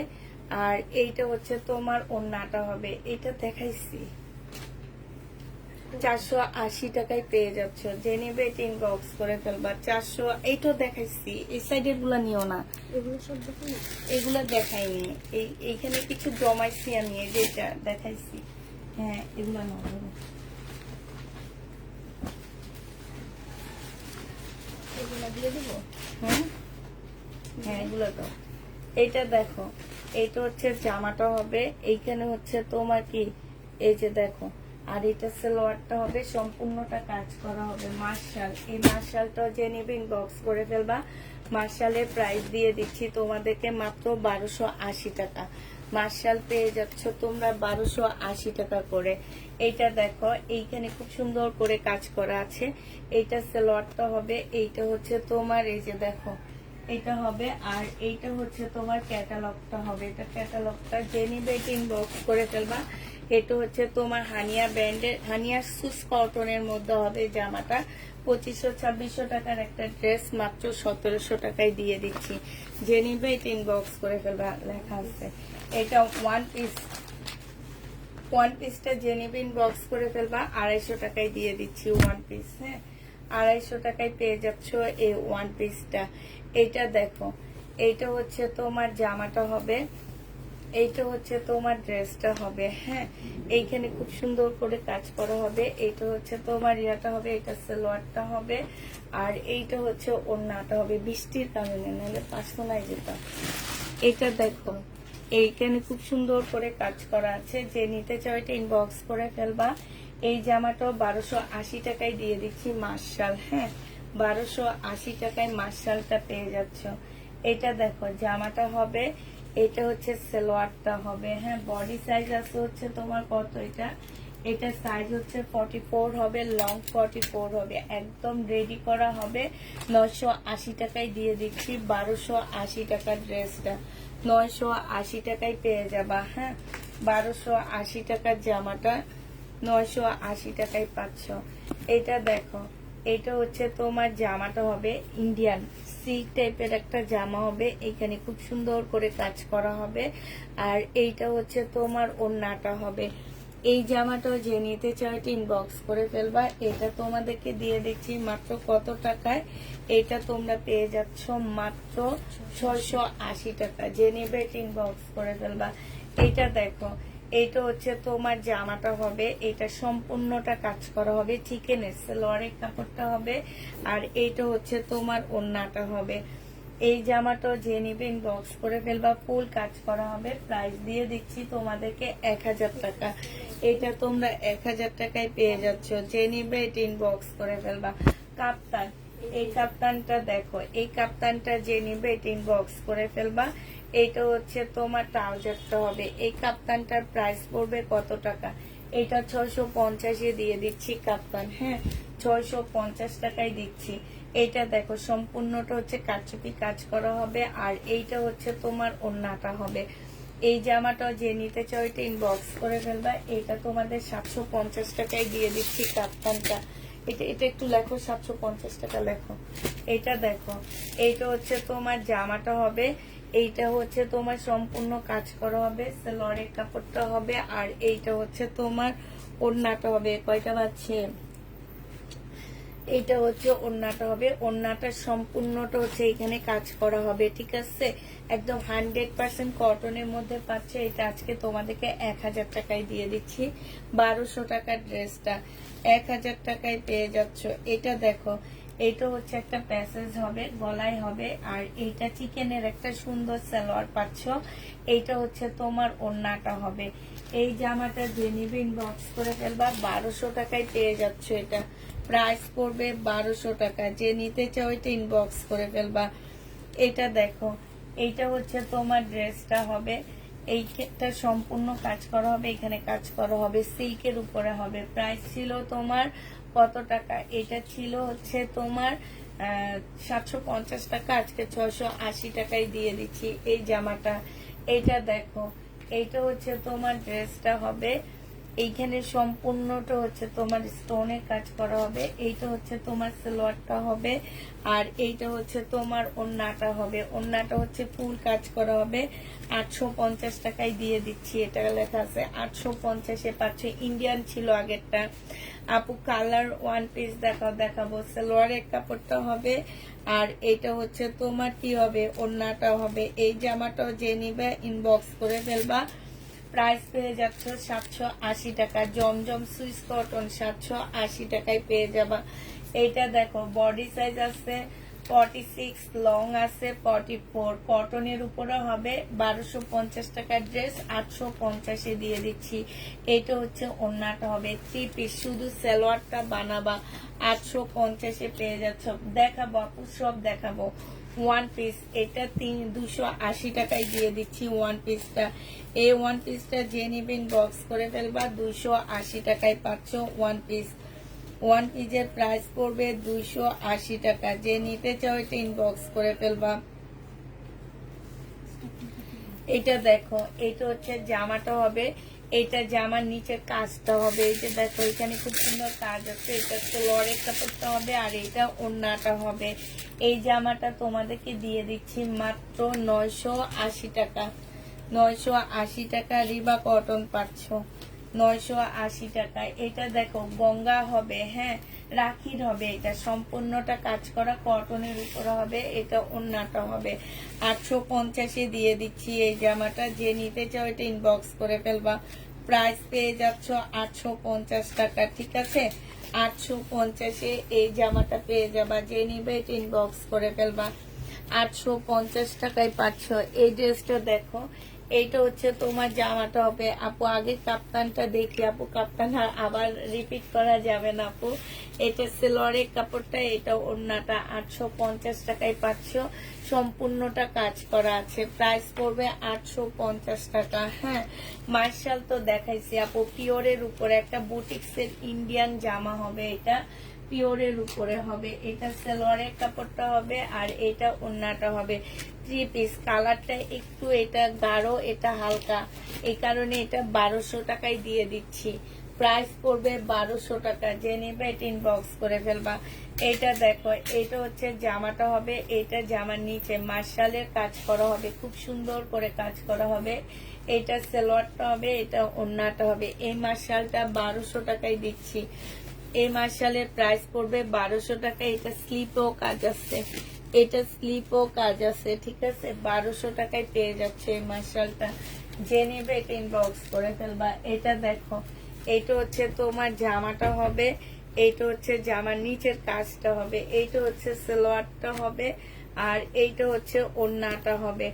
আর এইটা হচ্ছে তোমার ওড়নাটা হবে। এটা দেখাইছি, 480 টাকায় পেয়ে যাচ্ছ। জেনিবে ইনবক্স করে ফেলবা। 400, এইটাও দেখাইছি। এই সাইডের গুলা নিও না, এগুলো সব দেখুন। এগুলা দেখাইনি। এইখানে কিছু জমাইছি আমি, এই যে এটা দেখাইছি। হ্যাঁ, এগুলা নাও। এগুলো দিয়ে দিব। হ্যাঁ হ্যাঁ, এগুলো দাও। এইটা দেখো, এইটা হচ্ছে জামাটা হবে, এইখানে হচ্ছে তোমার কি, এই যে দেখো, আর এটা সালোয়ারটা হবে, সম্পূর্ণটা কাজ করা হবে। মার্শাল, এই মার্শালটাও যে নিবে ইনবক্স করে ফেলবা। মার্শালের প্রাইস দিয়ে দিচ্ছি তোমাদেরকে মাত্র 1280 টাকা। মার্শাল পেয়ে যাচ্ছ তোমরা 1280 টাকা করে। এইটা দেখো, এইখানে খুব সুন্দর করে কাজ করা আছে। এইটা সালোয়ারটা হবে, এইটা হচ্ছে তোমার, এই যে দেখো, এটা হবে আর এইটা হচ্ছে তোমার ক্যাটালগটা হবে। এটা ক্যাটালগটা যে নিবে এটা ইনবক্স করে ফেলবা। এটা হচ্ছে তোমার হানিয়া ব্র্যান্ডের, হানিয়া সুস কটনের মধ্যে হবে জামাটা। 2500-2600 টাকার একটা ড্রেস মাত্র 1700 টাকায় দিয়ে দিচ্ছি। যে নিবে এটা ইনবক্স করে ফেলবা, লেখা আছে। এটা ওয়ান পিসটা যে নিবে ইনবক্স করে ফেলবা। 250 টাকায় দিয়ে দিচ্ছি ওয়ান পিস। হ্যাঁ, 250 টাকায় পেয়ে যাচ্ছ এই ওয়ান পিসটা। এইটা দেখো, এইটা হচ্ছে তোমার জামাটা হবে, এইটা হচ্ছে তোমার ড্রেসটা হবে। হ্যাঁ, এইখানে খুব সুন্দর করে কাজ করা হবে। এইটা হচ্ছে তোমার ইয়াটা হবে, এটা সালোয়ারটা হবে আর এইটা হচ্ছে ওড়নাটা হবে। বৃষ্টির কারণে নাহলে পার্সোনাই যেতাম। এটা দেখো, এইখানে খুব সুন্দর করে কাজ করা আছে। যে নিতে চাও এটা ইনবক্স করে ফেলবা। এই জামাটাও 1280 টাকায় দিয়ে দিচ্ছি। মার্শাল, হ্যাঁ, 1280 টাকায় মার্শালটা পেয়ে যাচ্ছ। এটা দেখো, জামাটা হবে, এটা হচ্ছে সালোয়ারটা হবে। হ্যাঁ, বডি সাইজ আছে হচ্ছে তোমার কত, এটা সাইজ হচ্ছে 44 হবে, লং 44 হবে। একদম রেডি করা হবে। 980 টাকায় দিয়ে দিচ্ছি। 1280 টাকার ড্রেসটা 980 টাকায় পেয়ে যাবা। হ্যাঁ, 1280 টাকার জামাটা 980 টাকায় পাচ্ছ। এটা দেখো, এটা হচ্ছে তোমার জামাটা হবে ইন্ডিয়ান সিল্ক টাইপের একটা জামা হবে। এখানে খুব সুন্দর করে কাজ করা হবে আর এইটা হচ্ছে তোমার ওড়নাটা হবে। এই জামাটাও যে নিতে চাও এটা ইনবক্স করে ফেলবা। এটা তোমাদেরকে দিয়ে দিচ্ছি মাত্র কত টাকায়, এটা তোমরা পেয়ে যাচ্ছ মাত্র 680 টাকা। যে নেবে এটা ইনবক্স করে ফেলবা। এইটা দেখো, এইটা হচ্ছে তোমার জামাটা হবে, এটা সম্পূর্ণটা কাজ করা হবে, চিকেনের সালোয়ারের কাপড়টা হবে, আর এইটা হচ্ছে তোমার ওড়নাটা হবে। এই জামাটা যে নিবে ইনবক্স করে ফেলবা, ফুল কাজ করা হবে। প্রাইস দিয়ে দিচ্ছি তোমাদেরকে 1000 টাকা। এটা তোমরা 1000 টাকায় পেয়ে যাচ্ছ, যে নিবে এটা ইনবক্স করে ফেলবা। কাপ্তান, এই কাপ্তানটা দেখো, এই কাপ্তানটা যে নিবে এটা ইনবক্স করে ফেলবা। এইটা হচ্ছে তোমার ট্রাউজারটা হবে। এই কাপ্তানটার প্রাইস পড়বে কত টাকা? এটা 650 দিয়ে দিচ্ছি কাপ্তান, হ্যাঁ 650 টাকায় দিচ্ছি। এইটা দেখো, সম্পূর্ণটা হচ্ছে কারচুপি কাজ করা হবে, আর এইটা হচ্ছে তোমার ওড়নাটা হবে। এই জামাটা যে নিতে চাও এটা ইনবক্স করে ফেলবা। এটা তোমাদের 750 টাকায় দিয়ে দিচ্ছি কাপ্তানটা। এটা একটু লেখো, 750 টাকা লেখো। এটা দেখো, এইটা হচ্ছে তোমার জামাটা হবে, এইটা হচ্ছে তোমার সম্পূর্ণ কাজ করা হবে, সালোয়ারের কাপড়টা হবে, আর এইটা হচ্ছে তোমার ওড়নাটা হবে। কয়টা বাজছে? এইটা হচ্ছে ওড়নাটা হবে, ওড়নাটা সম্পূর্ণটা হচ্ছে এখানে কাজ করা হবে, ঠিক আছে। একদম 100% কটনের মধ্যে পাচ্ছে। এটা আজকে তোমাদেরকে 1000 টাকায় দিয়ে দিচ্ছি। 1200 টাকার ড্রেসটা 1000 টাকায় পেয়ে যাচ্ছ। এটা দেখো, এটা হচ্ছে একটা প্যাসেজ হবে, গলায় হবে, আর এইটা চিকেনের একটা সুন্দর সালোয়ার পাচ্ছ। এইটা হচ্ছে তোমার ওড়নাটা হবে। এই জামাটা যে নিবে ইনবক্স করে ফেলবা, 1200 টাকায় পেয়ে যাচ্ছ। এটা প্রাইস পড়বে 1200 টাকা। যে নিতে চাও এটা ইনবক্স করে ফেলবা। এটা দেখো, এইটা হচ্ছে তোমার ড্রেসটা হবে, এইটা সম্পূর্ণ কাজ করা হবে, এখানে কাজ করা হবে, সিল্কের উপরে হবে। প্রাইস ছিল তোমার কত টাকা? এটা ছিল হচ্ছে তোমার 750 টাকা, আজকে 680 টাকায় দিয়ে দিচ্ছি এই জামাটা। এইটা দেখো, এইটা হচ্ছে তোমার ড্রেসটা হবে, এইখানে সম্পূর্ণটা হচ্ছে তোমার স্টোনের কাজ করা হবে। এইটা হচ্ছে তোমার সালোয়ারটা হবে, আর এইটা হচ্ছে তোমার ওড়নাটা হবে। ওড়নাটা হচ্ছে ফুল কাজ করা হবে। 850 টাকায় দিয়ে দিচ্ছি। এটা লেখা আছে 850-এ পাচ্ছ। ইন্ডিয়ান ছিল আগেরটা। আপু কালার ওয়ান পিস দেখাবো। সালোয়ারের কাপড়টা হবে, আর এইটা হচ্ছে তোমার কি হবে, ওড়নাটা হবে। এই জামাটাও যে নিবে ইনবক্স করে ফেলবা। প্রাইস পেয়ে যাচ্ছ 780 টাকা। জমজম সুইস কটন 780 টাকায় পেয়ে যাবা। এইটা দেখো, বডি সাইজ আছে 46, লং আছে 44, কটনের উপরে হবে। 1250 টাকার ড্রেস 850-এ দিয়ে দিচ্ছি। এটা হচ্ছে ওড়নাটা হবে, 3 পিস, শুধু সালোয়ারটা বানাবা। 850-এ পেয়ে যাচ্ছ। দেখাবো আপু, সব দেখাবো। ওয়ান পিস, এটা 280 টাকায় দিয়ে দিচ্ছি ওয়ান পিসটা। এই ওয়ান পিসটা যে নিবেন বক্স করে ফেলবা, 280 টাকায় পাচ্ছ ওয়ান পিস। ওয়ান পিসের প্রাইস পড়বে 280 টাকা। যে নিতে চাও এটা ইনবক্স করে ফেলবা। এটা দেখো, এটা হচ্ছে জামাটা হবে, এটা জামার নিচের কাজটা হবে। এই যে দেখো, এখানে খুব সুন্দর কাজ আছে। এটা সালোয়ারের কাপড়টা হবে, আর এটা ওড়নাটা হবে। এই জামাটা তোমাদেরকে দিয়ে দিচ্ছি মাত্র 980 টাকা। 980 টাকা রিবা কটন পাচ্ছ, 980 টাকা। এটা দেখো, গঙ্গা হবে, হ্যাঁ রাখির হবে। এটা সম্পূর্ণটা কাজ করা কটনের উপরে হবে। এটা ওড়নাটা হবে। 850-এ দিয়ে দিচ্ছি এই জামাটা। যে নিতে চাও এটা ইনবক্স করে ফেলবা। প্রাইস পেয়ে যাচ্ছ 850 টাকা, ঠিক আছে। 850-এ এই জামাটা পেয়ে যাবা। যে নিবে এটা ইনবক্স করে ফেলবা। 850 টাকায় পাচ্ছ। এই ড্রেসটা দেখো, এইটা হচ্ছে তোমার জামাটা হবে। আপু আগে কাপ্তানটা দেখি আপু, কাপ্তান আবার রিপিট করা যাবে না আপু। এটা সালোয়ারের কাপড়টা, এটা ওড়নাটা। 850 টাকায় পাচ্ছ। সম্পূর্ণটা কাজ করা আছে। প্রাইস পড়বে 850 টাকা। হ্যাঁ, মার্শাল তো দেখাইছি আপু। পিওরের উপরে একটা বুটিক্সের ইন্ডিয়ান জামা হবে। এটা পিওরের উপরে হবে। এটা সালোয়ারের কাপড়টা হবে, আর এটা ওড়নাটা হবে। 3 পিস, কালারটা একটু এটা গাঢ়, এটা হালকা, এই কারণে এটা 1200 টাকায় দিয়ে দিচ্ছি। প্রাইস পড়বে 1200 টাকা। যে নেবে এটা ইনবক্স করে ফেলবা। এটা দেখো, এটা হচ্ছে জামাটা হবে। এটা জামার নিচে মার্শালের কাজ করা হবে, খুব সুন্দর করে কাজ করা হবে। এটা সালোয়ারটা হবে, এটা ওড়নাটা হবে। এই মার্শালটা 1200 টাকায় দিচ্ছি। এই মার্শালের প্রাইস পড়বে 1200 টাকা। এটা স্লিপও কাজ আছে, এটা স্লিপও কাজ আছে, ঠিক আছে। 1200 টাকায় পেয়ে যাচ্ছে এই মার্শালটা। যে নেবে এটা ইনবক্স করে ফেলবা। এটা দেখো, এইটা হচ্ছে তোমার জামাটা হবে, এইটা হচ্ছে জামার নিচের কাজটা হবে, এইটা হচ্ছে সালোয়ারটা হবে, আর এইটা হচ্ছে ওড়নাটা হবে।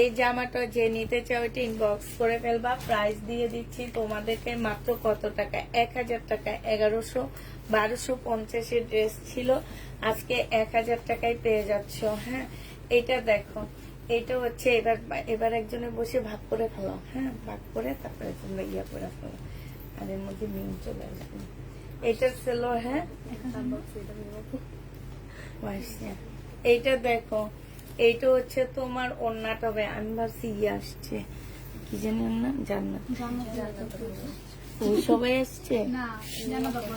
এই জামাটা যে নিতে চাও এটা ইনবক্স করে ফেলবা। প্রাইস দিয়ে দিচ্ছি তোমাদেরকে মাত্র কত টাকা, 1000 টাকা। 1250 ড্রেস ছিল, আজকে 1000 টাকায় পেয়ে যাচ্ছ। হ্যাঁ, এটা দেখো, এটা হচ্ছে এবার একজনে বসে ভাগ করে ফেলো। হ্যাঁ, ভাগ করে তারপরে তোমরা ইয়া করে ফেলো, আর এর মধ্যে মিন চলে আসবে। এটা ছিল, হ্যাঁ এইটা দেখো, এইটা হচ্ছে তোমার ওড়নাটা হবে। আমি ভাবছি ইয়ে আসছে, কি জানি ওর নাম, জান্নাত। ওই সবাই আসছে, না জানা বাবা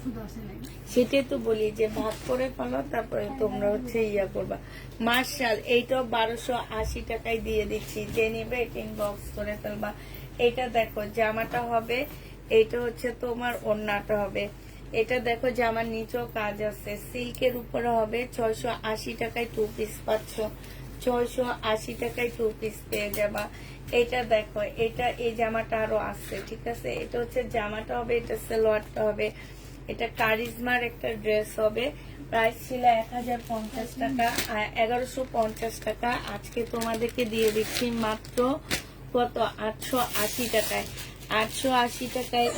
শুধু আসে নাই। সেটাই তো বলি যে ভাগ করে ফেলো, তারপরে তোমরা হচ্ছে ইয়া করবা। মার্শাল এইটাও 1280 টাকায় দিয়ে দিচ্ছি, যে নিবে এটা ইনবক্স করে ফেলবা। এটা দেখো জামাটা হবে, এইটা হচ্ছে তোমার ওড়নাটা হবে। এটা দেখো জামার নিচেও কাজ আছে, সিল্কের উপরে হবে। 680 টাকায় 2 পিস পাচ্ছ, 680 টাকায় 2 পিস পেয়ে যাবা। এটা দেখো, এটা এই জামাটা আরো আছে, ঠিক আছে। এটা হচ্ছে জামাটা হবে, এটা সালোয়ারটা হবে। এটা কারিজমার একটা ড্রেস হবে। প্রাইস ছিল 1050 টাকা, 1150 টাকা। আজকে তোমাদেরকে দিয়ে দিচ্ছি মাত্র কত, 880 টাকায়। 880 টাকায়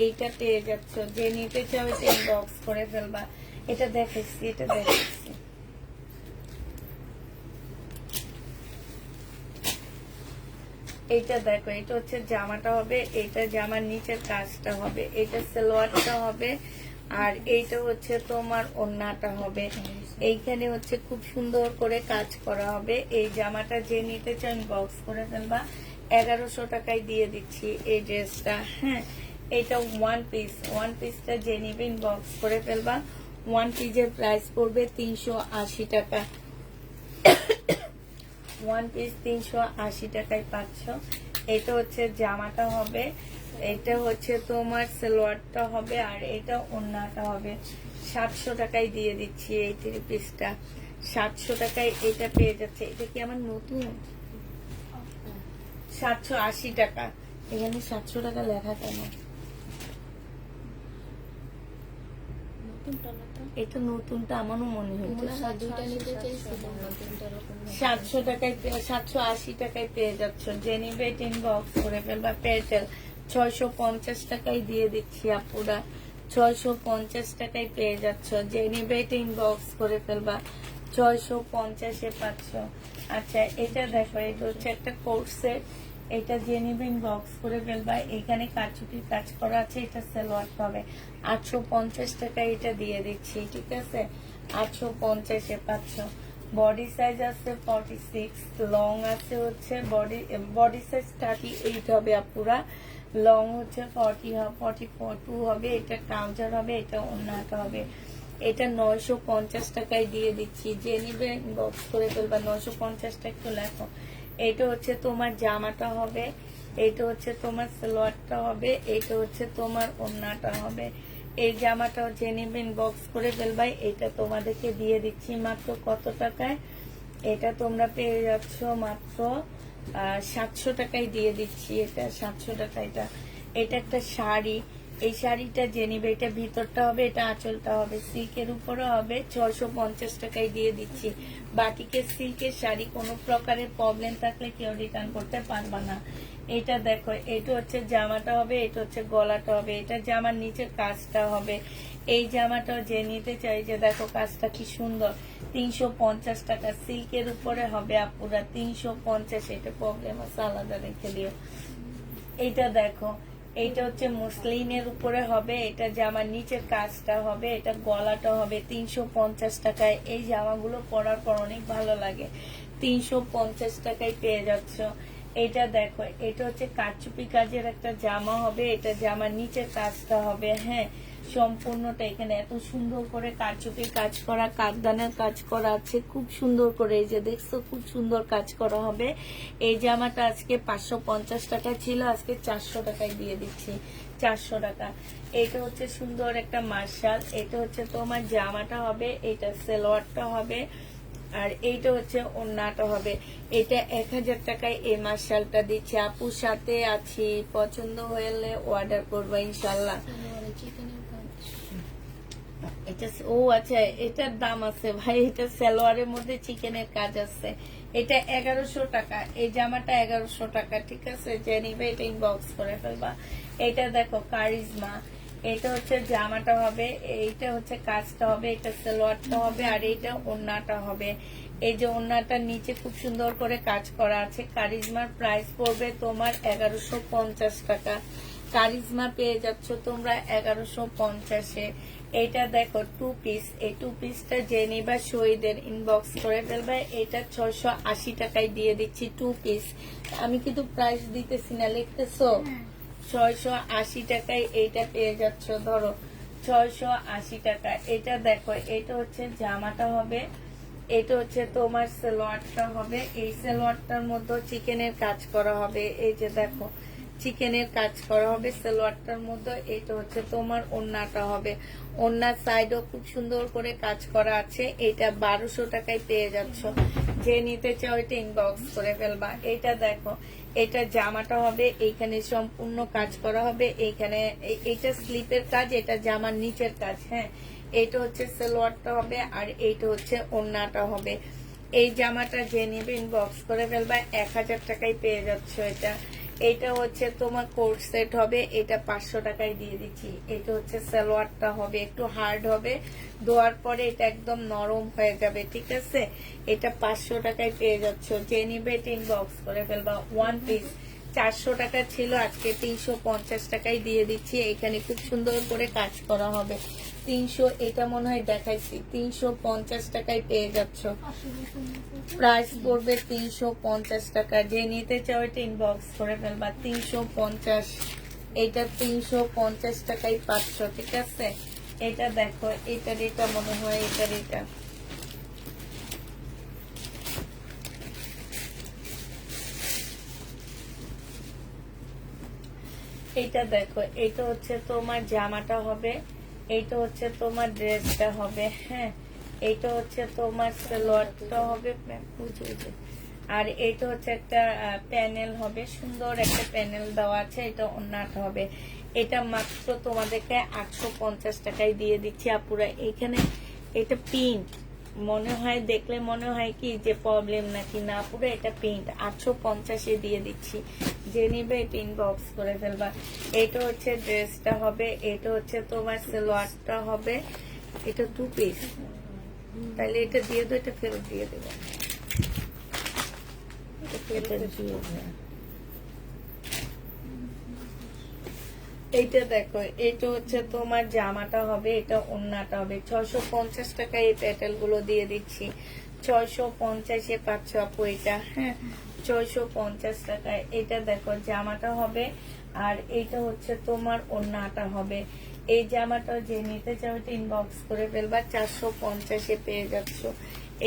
এইটা পেয়ে যাচ্ছ। যে নিতে চাও এটা ইনবক্স করে ফেলবা। এটা দেখাচ্ছি, এটা দেখাচ্ছি। এইটা দেখো, এটা হচ্ছে জামাটা হবে, এইটা জামার নিচের কাজটা হবে, এটা সালোয়ারটা হবে, আর এইটা হচ্ছে তোমার ওড়নাটা হবে। এইখানে হচ্ছে খুব সুন্দর করে কাজ করা হবে। এই জামাটা যে নিতে চাও বক্স করে ফেলবা। 1100 টাকায় দিয়ে দিচ্ছি এই ড্রেসটা। হ্যাঁ, এটা ওয়ান পিসটা যে নিবেন বক্স করে ফেলবা। ওয়ান পিসের প্রাইস পড়বে 380 টাকা। ওয়ান পিস 380 টাকায় পাচ্ছ। এটা হচ্ছে জামাটা হবে, এটা হচ্ছে তোমার সালোয়ারটা হবে, আর এটা ওড়নাটা হবে। 700 টাকায় দিয়ে দিচ্ছি এই 3 পিসটা। 700 টাকায় এটা পেয়ে যাচ্ছে। এটা কি আমার নতুন? 780 টাকা। এখানে 700 টাকা লেখা কেন? এটা নতুনটা আমারও মনে হচ্ছে। 700 টাকায় 780 টাকায় পেয়ে যাচ্ছ। যে নিবে ইনবক্স করে ফেলবা। পেটেল 650 টাকায় দিয়ে দিচ্ছি আপুরা, 650 টাকায় পেয়ে যাচ্ছ। যে নিবে ইনবক্স করে ফেলবা। 650-এ পাচ্ছ। আচ্ছা, এটা দেখো, এটা হচ্ছে একটা কোট সেট। এটা যে নিবেন বক্স করে ফেলবা। এখানে কারচুপির কাজ করা আছে, এটা সালোয়ার হবে। 850 টাকায় এটা দিয়ে দিচ্ছি, ঠিক আছে। 850-এ পাচ্ছ। বডি সাইজ আছে 46, লং আছে হচ্ছে বডি সাইজ 38 হবে আপুরা, লং হচ্ছে 42 হবে। এটা ট্রাউজার হবে, এটা ওড়নাটা হবে। এটা 950 টাকায় দিয়ে দিচ্ছি। যে নিবে বক্স করে ফেলবা। 950 একটু লেখো। এটা হচ্ছে তোমার জামাটা হবে, এটা হচ্ছে তোমার সালোয়ারটা হবে, এটা হচ্ছে তোমার ওড়নাটা হবে। এই জামাটাও যে নিবেন বক্স করে ফেলবাই। এটা তোমাদেরকে দিয়ে দিচ্ছি মাত্র কত টাকায়? এটা তোমরা পেয়ে যাচ্ছ মাত্র 700 টাকায় দিয়ে দিচ্ছি। এটা 700 টাকা। এটা একটা শাড়ি, এই শাড়িটা যে নিবে, এটা ভিতরটা হবে, এটা আঁচলটা হবে, সিল্কের উপরে হবে। 650 টাকায় দিয়ে দিচ্ছি। বাটিকের সিল্কের শাড়ি, কোনো প্রকারের প্রবলেম থাকলে কেউ রিটার্ন করতে পারবা না। এটা দেখো, এটা হচ্ছে জামাটা হবে, এটা হচ্ছে গলাটা হবে, এটা জামার নিচের কাজটা হবে। এই জামাটাও যে নিতে চাই, যে দেখো কাজটা কি সুন্দর। 350 টাকা, সিল্কের উপরে হবে আপুরা, 350। এটা প্রবলেম আছে, আলাদা রেখে দিও। এইটা দেখো, এইটা হচ্ছে মুসলিনের উপরে হবে, এটা জামার নিচের কাজটা হবে, এটা গলাটা হবে। 350 টাকায় এই জামাগুলো পরার পর অনেক ভালো লাগে। 350 টাকায় পেয়ে যাচ্ছ। এটা দেখো, এটা হচ্ছে কারচুপি কাজের একটা জামা হবে, এটা জামার নিচের কাজটা হবে। হ্যাঁ, সম্পূর্ণটা এখানে এত সুন্দর করে কারচুপির কাজ করা, কাঠদানের কাজ করা আছে, খুব সুন্দর করে। এই যে দেখছো, খুব সুন্দর কাজ করা হবে। এই জামাটা আজকে 550 টাকা ছিল, আজকে 400 টাকায় দিয়ে দিচ্ছি। 400 টাকা। এটা হচ্ছে সুন্দর একটা মার্শাল। এটা হচ্ছে তোমার জামাটা হবে, এটা সালোয়ারটা হবে, আর এইটা হচ্ছে ওড়নাটা হবে। এটা 1000 টাকায় এই মার্শালটা দিচ্ছে। আপুর সাথে আছি, পছন্দ হলে অর্ডার করবো ইনশাল্লাহ। সালোয়ারে চিকেনের কাজ। এটা ও আচ্ছা, এটার দাম আছে ভাই, এটা সালোয়ারের মধ্যে চিকেনের কাজ আছে। এটা 1100 টাকা, এই জামাটা 1100 টাকা, ঠিক আছে? যে নিবে এটা ইনবক্স করে ফেলবা। এটা দেখো কারিজমা, এটা হচ্ছে জামাটা হবে, এইটা হচ্ছে কাজটা হবে, এটা সালোয়ারটা হবে, আর এইটা ওড়নাটা হবে। এই যে ওড়নাটার নিচে খুব সুন্দর করে কাজ করা আছে। কারিজমার প্রাইস পড়বে তোমার 1150 টাকা। কারিজমা পেয়ে যাচ্ছ তোমরা 1150-এ। এইটা দেখো 2 পিস, এই 2 পিসটা যে নিবা শহীদের ইনবক্স করে ফেলবে। এটা 680 টাকায় দিয়ে দিচ্ছি 2 পিস। আমি কিন্তু প্রাইস দিতেছি না, লিখতেছো? 680 টাকায় এইটা পেয়ে যাচ্ছ, ধরো 680 টাকা। এটা দেখো, এটা হচ্ছে জামাটা হবে, এটা হচ্ছে তোমার সালোয়ারটা হবে। এই সালোয়ারটার মধ্যে চিকেনের কাজ করা হবে। এই যে দেখো চিকেনের কাজ করা হবে সালোয়ারটার মধ্যে। এটা হচ্ছে তোমার ওড়নাটা হবে, ওড়নার সাইডও খুব সুন্দর করে কাজ করা আছে। এটা 1200 টাকায় পেয়ে যাচ্ছ। যে নিতে চাও এটা ইনবক্স করে ফেলবা। এটা দেখো, এটা জামাটা হবে, এইখানে সম্পূর্ণ কাজ করা হবে। এইখানে এইটা স্লিপের কাজ, এটা জামার নিচের কাজ। হ্যাঁ, এইটা হচ্ছে সালোয়ারটা হবে, আর এইটা হচ্ছে ওড়নাটা হবে। এই জামাটা যে নিবে ইনবক্স করে ফেলবা, 1000 টাকায় পেয়ে যাচ্ছ এটা। এটা হচ্ছে তোমার কোট সেট হবে, এটা 500 টাকায় দিয়ে দিচ্ছি। এটা হচ্ছে সালোয়ারটা হবে, একটু হার্ড হবে, ধোয়ার পরে এটা একদম নরম হয়ে যাবে, ঠিক আছে? এটা 500 টাকায় পেয়ে যাচ্ছ। যে নিবে এটা ইনবক্স করে ফেলবা। 1 পিস 400 টাকা ছিল, আজকে 350 টাকায় দিয়ে দিচ্ছি। এখানে খুব সুন্দর করে কাজ করা হবে। 300, এটা মনে হয় দেখাইছি, 350 টাকায় পেয়ে যাচ্ছ। প্রাইস পড়বে 350 টাকা। যে নিতে চাও এটা ইনবক্স করে ফেলবা। 350, এটা 350 টাকায় পাচ্ছ, ঠিক আছে? এটা দেখো, এটার এটা মনে হয়, এটার এটা এটা দেখো, এটা হচ্ছে তোমার জামাটা হবে, এইটা হচ্ছে তোমার ড্রেসটা হবে। হ্যাঁ, এইটা হচ্ছে তোমার সালোয়ারটা হবে, বুঝে। আর এইটা হচ্ছে একটা প্যানেল হবে, সুন্দর একটা প্যানেল দেওয়া আছে। এটা ওড়নাটা হবে। এটা মাত্র তোমাদেরকে 850 টাকায় দিয়ে দিচ্ছি আপুরা। এইখানে এটা প্রিন্ট মনে হয়, দেখলে মনে হয় কি যে প্রবলেম নাকি, না পুরো এটা প্রিন্ট। 850-এ দিয়ে দিচ্ছি। যে নিবে এটা ইনবক্স করে ফেলবা। এটা হচ্ছে ড্রেসটা হবে, এটা হচ্ছে তোমার সালোয়ারটা হবে। এটা 2 পিস, তাহলে এটা দিয়ে দাও, এটা ফেরত দিয়ে দেবো। এটা ফেরত দিয়ে দেবো। এইটা দেখো, এটা হচ্ছে তোমার জামাটা হবে, এটা ওড়নাটা হবে। 650 টাকায় এই প্যাটেল গুলো দিয়ে দিচ্ছি। 650-এ পাচ্ছ আপু এটা। হ্যাঁ, 650 টাকায়। এটা দেখো জামাটা হবে, আর এইটা হচ্ছে তোমার ওড়নাটা হবে। এই জামাটা যে নিতে চাও এটা ইনবক্স করে ফেলবা। 450-এ পেয়ে যাচ্ছ।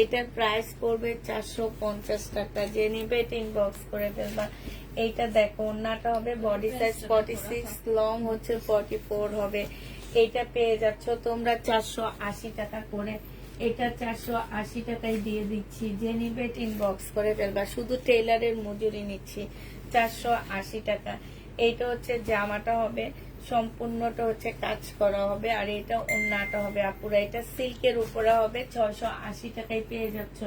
এটার প্রাইস পড়বে 450 টাকা। যে নিবে এটা ইনবক্স করে ফেলবা। এইটা দেখো, ওড়নাটা হবে, বডি সাইজ 46, লং হচ্ছে 44 হবে। এটা পেয়ে যাচ্ছ তোমরা 480 টাকা করে। এটা 480 টাকায় দিয়ে দিচ্ছি। যে নিবে এটা ইনবক্স করে ফেলবা। শুধু টেইলারের মজুরি নিচ্ছি, 480 টাকা। এইটা হচ্ছে জামাটা হবে, সম্পূর্ণটা হচ্ছে কাজ করা হবে, আর এটা ওড়নাটা হবে আপুরা। এটা সিল্কের উপরে হবে, 680 টাকায় পেয়ে যাচ্ছ।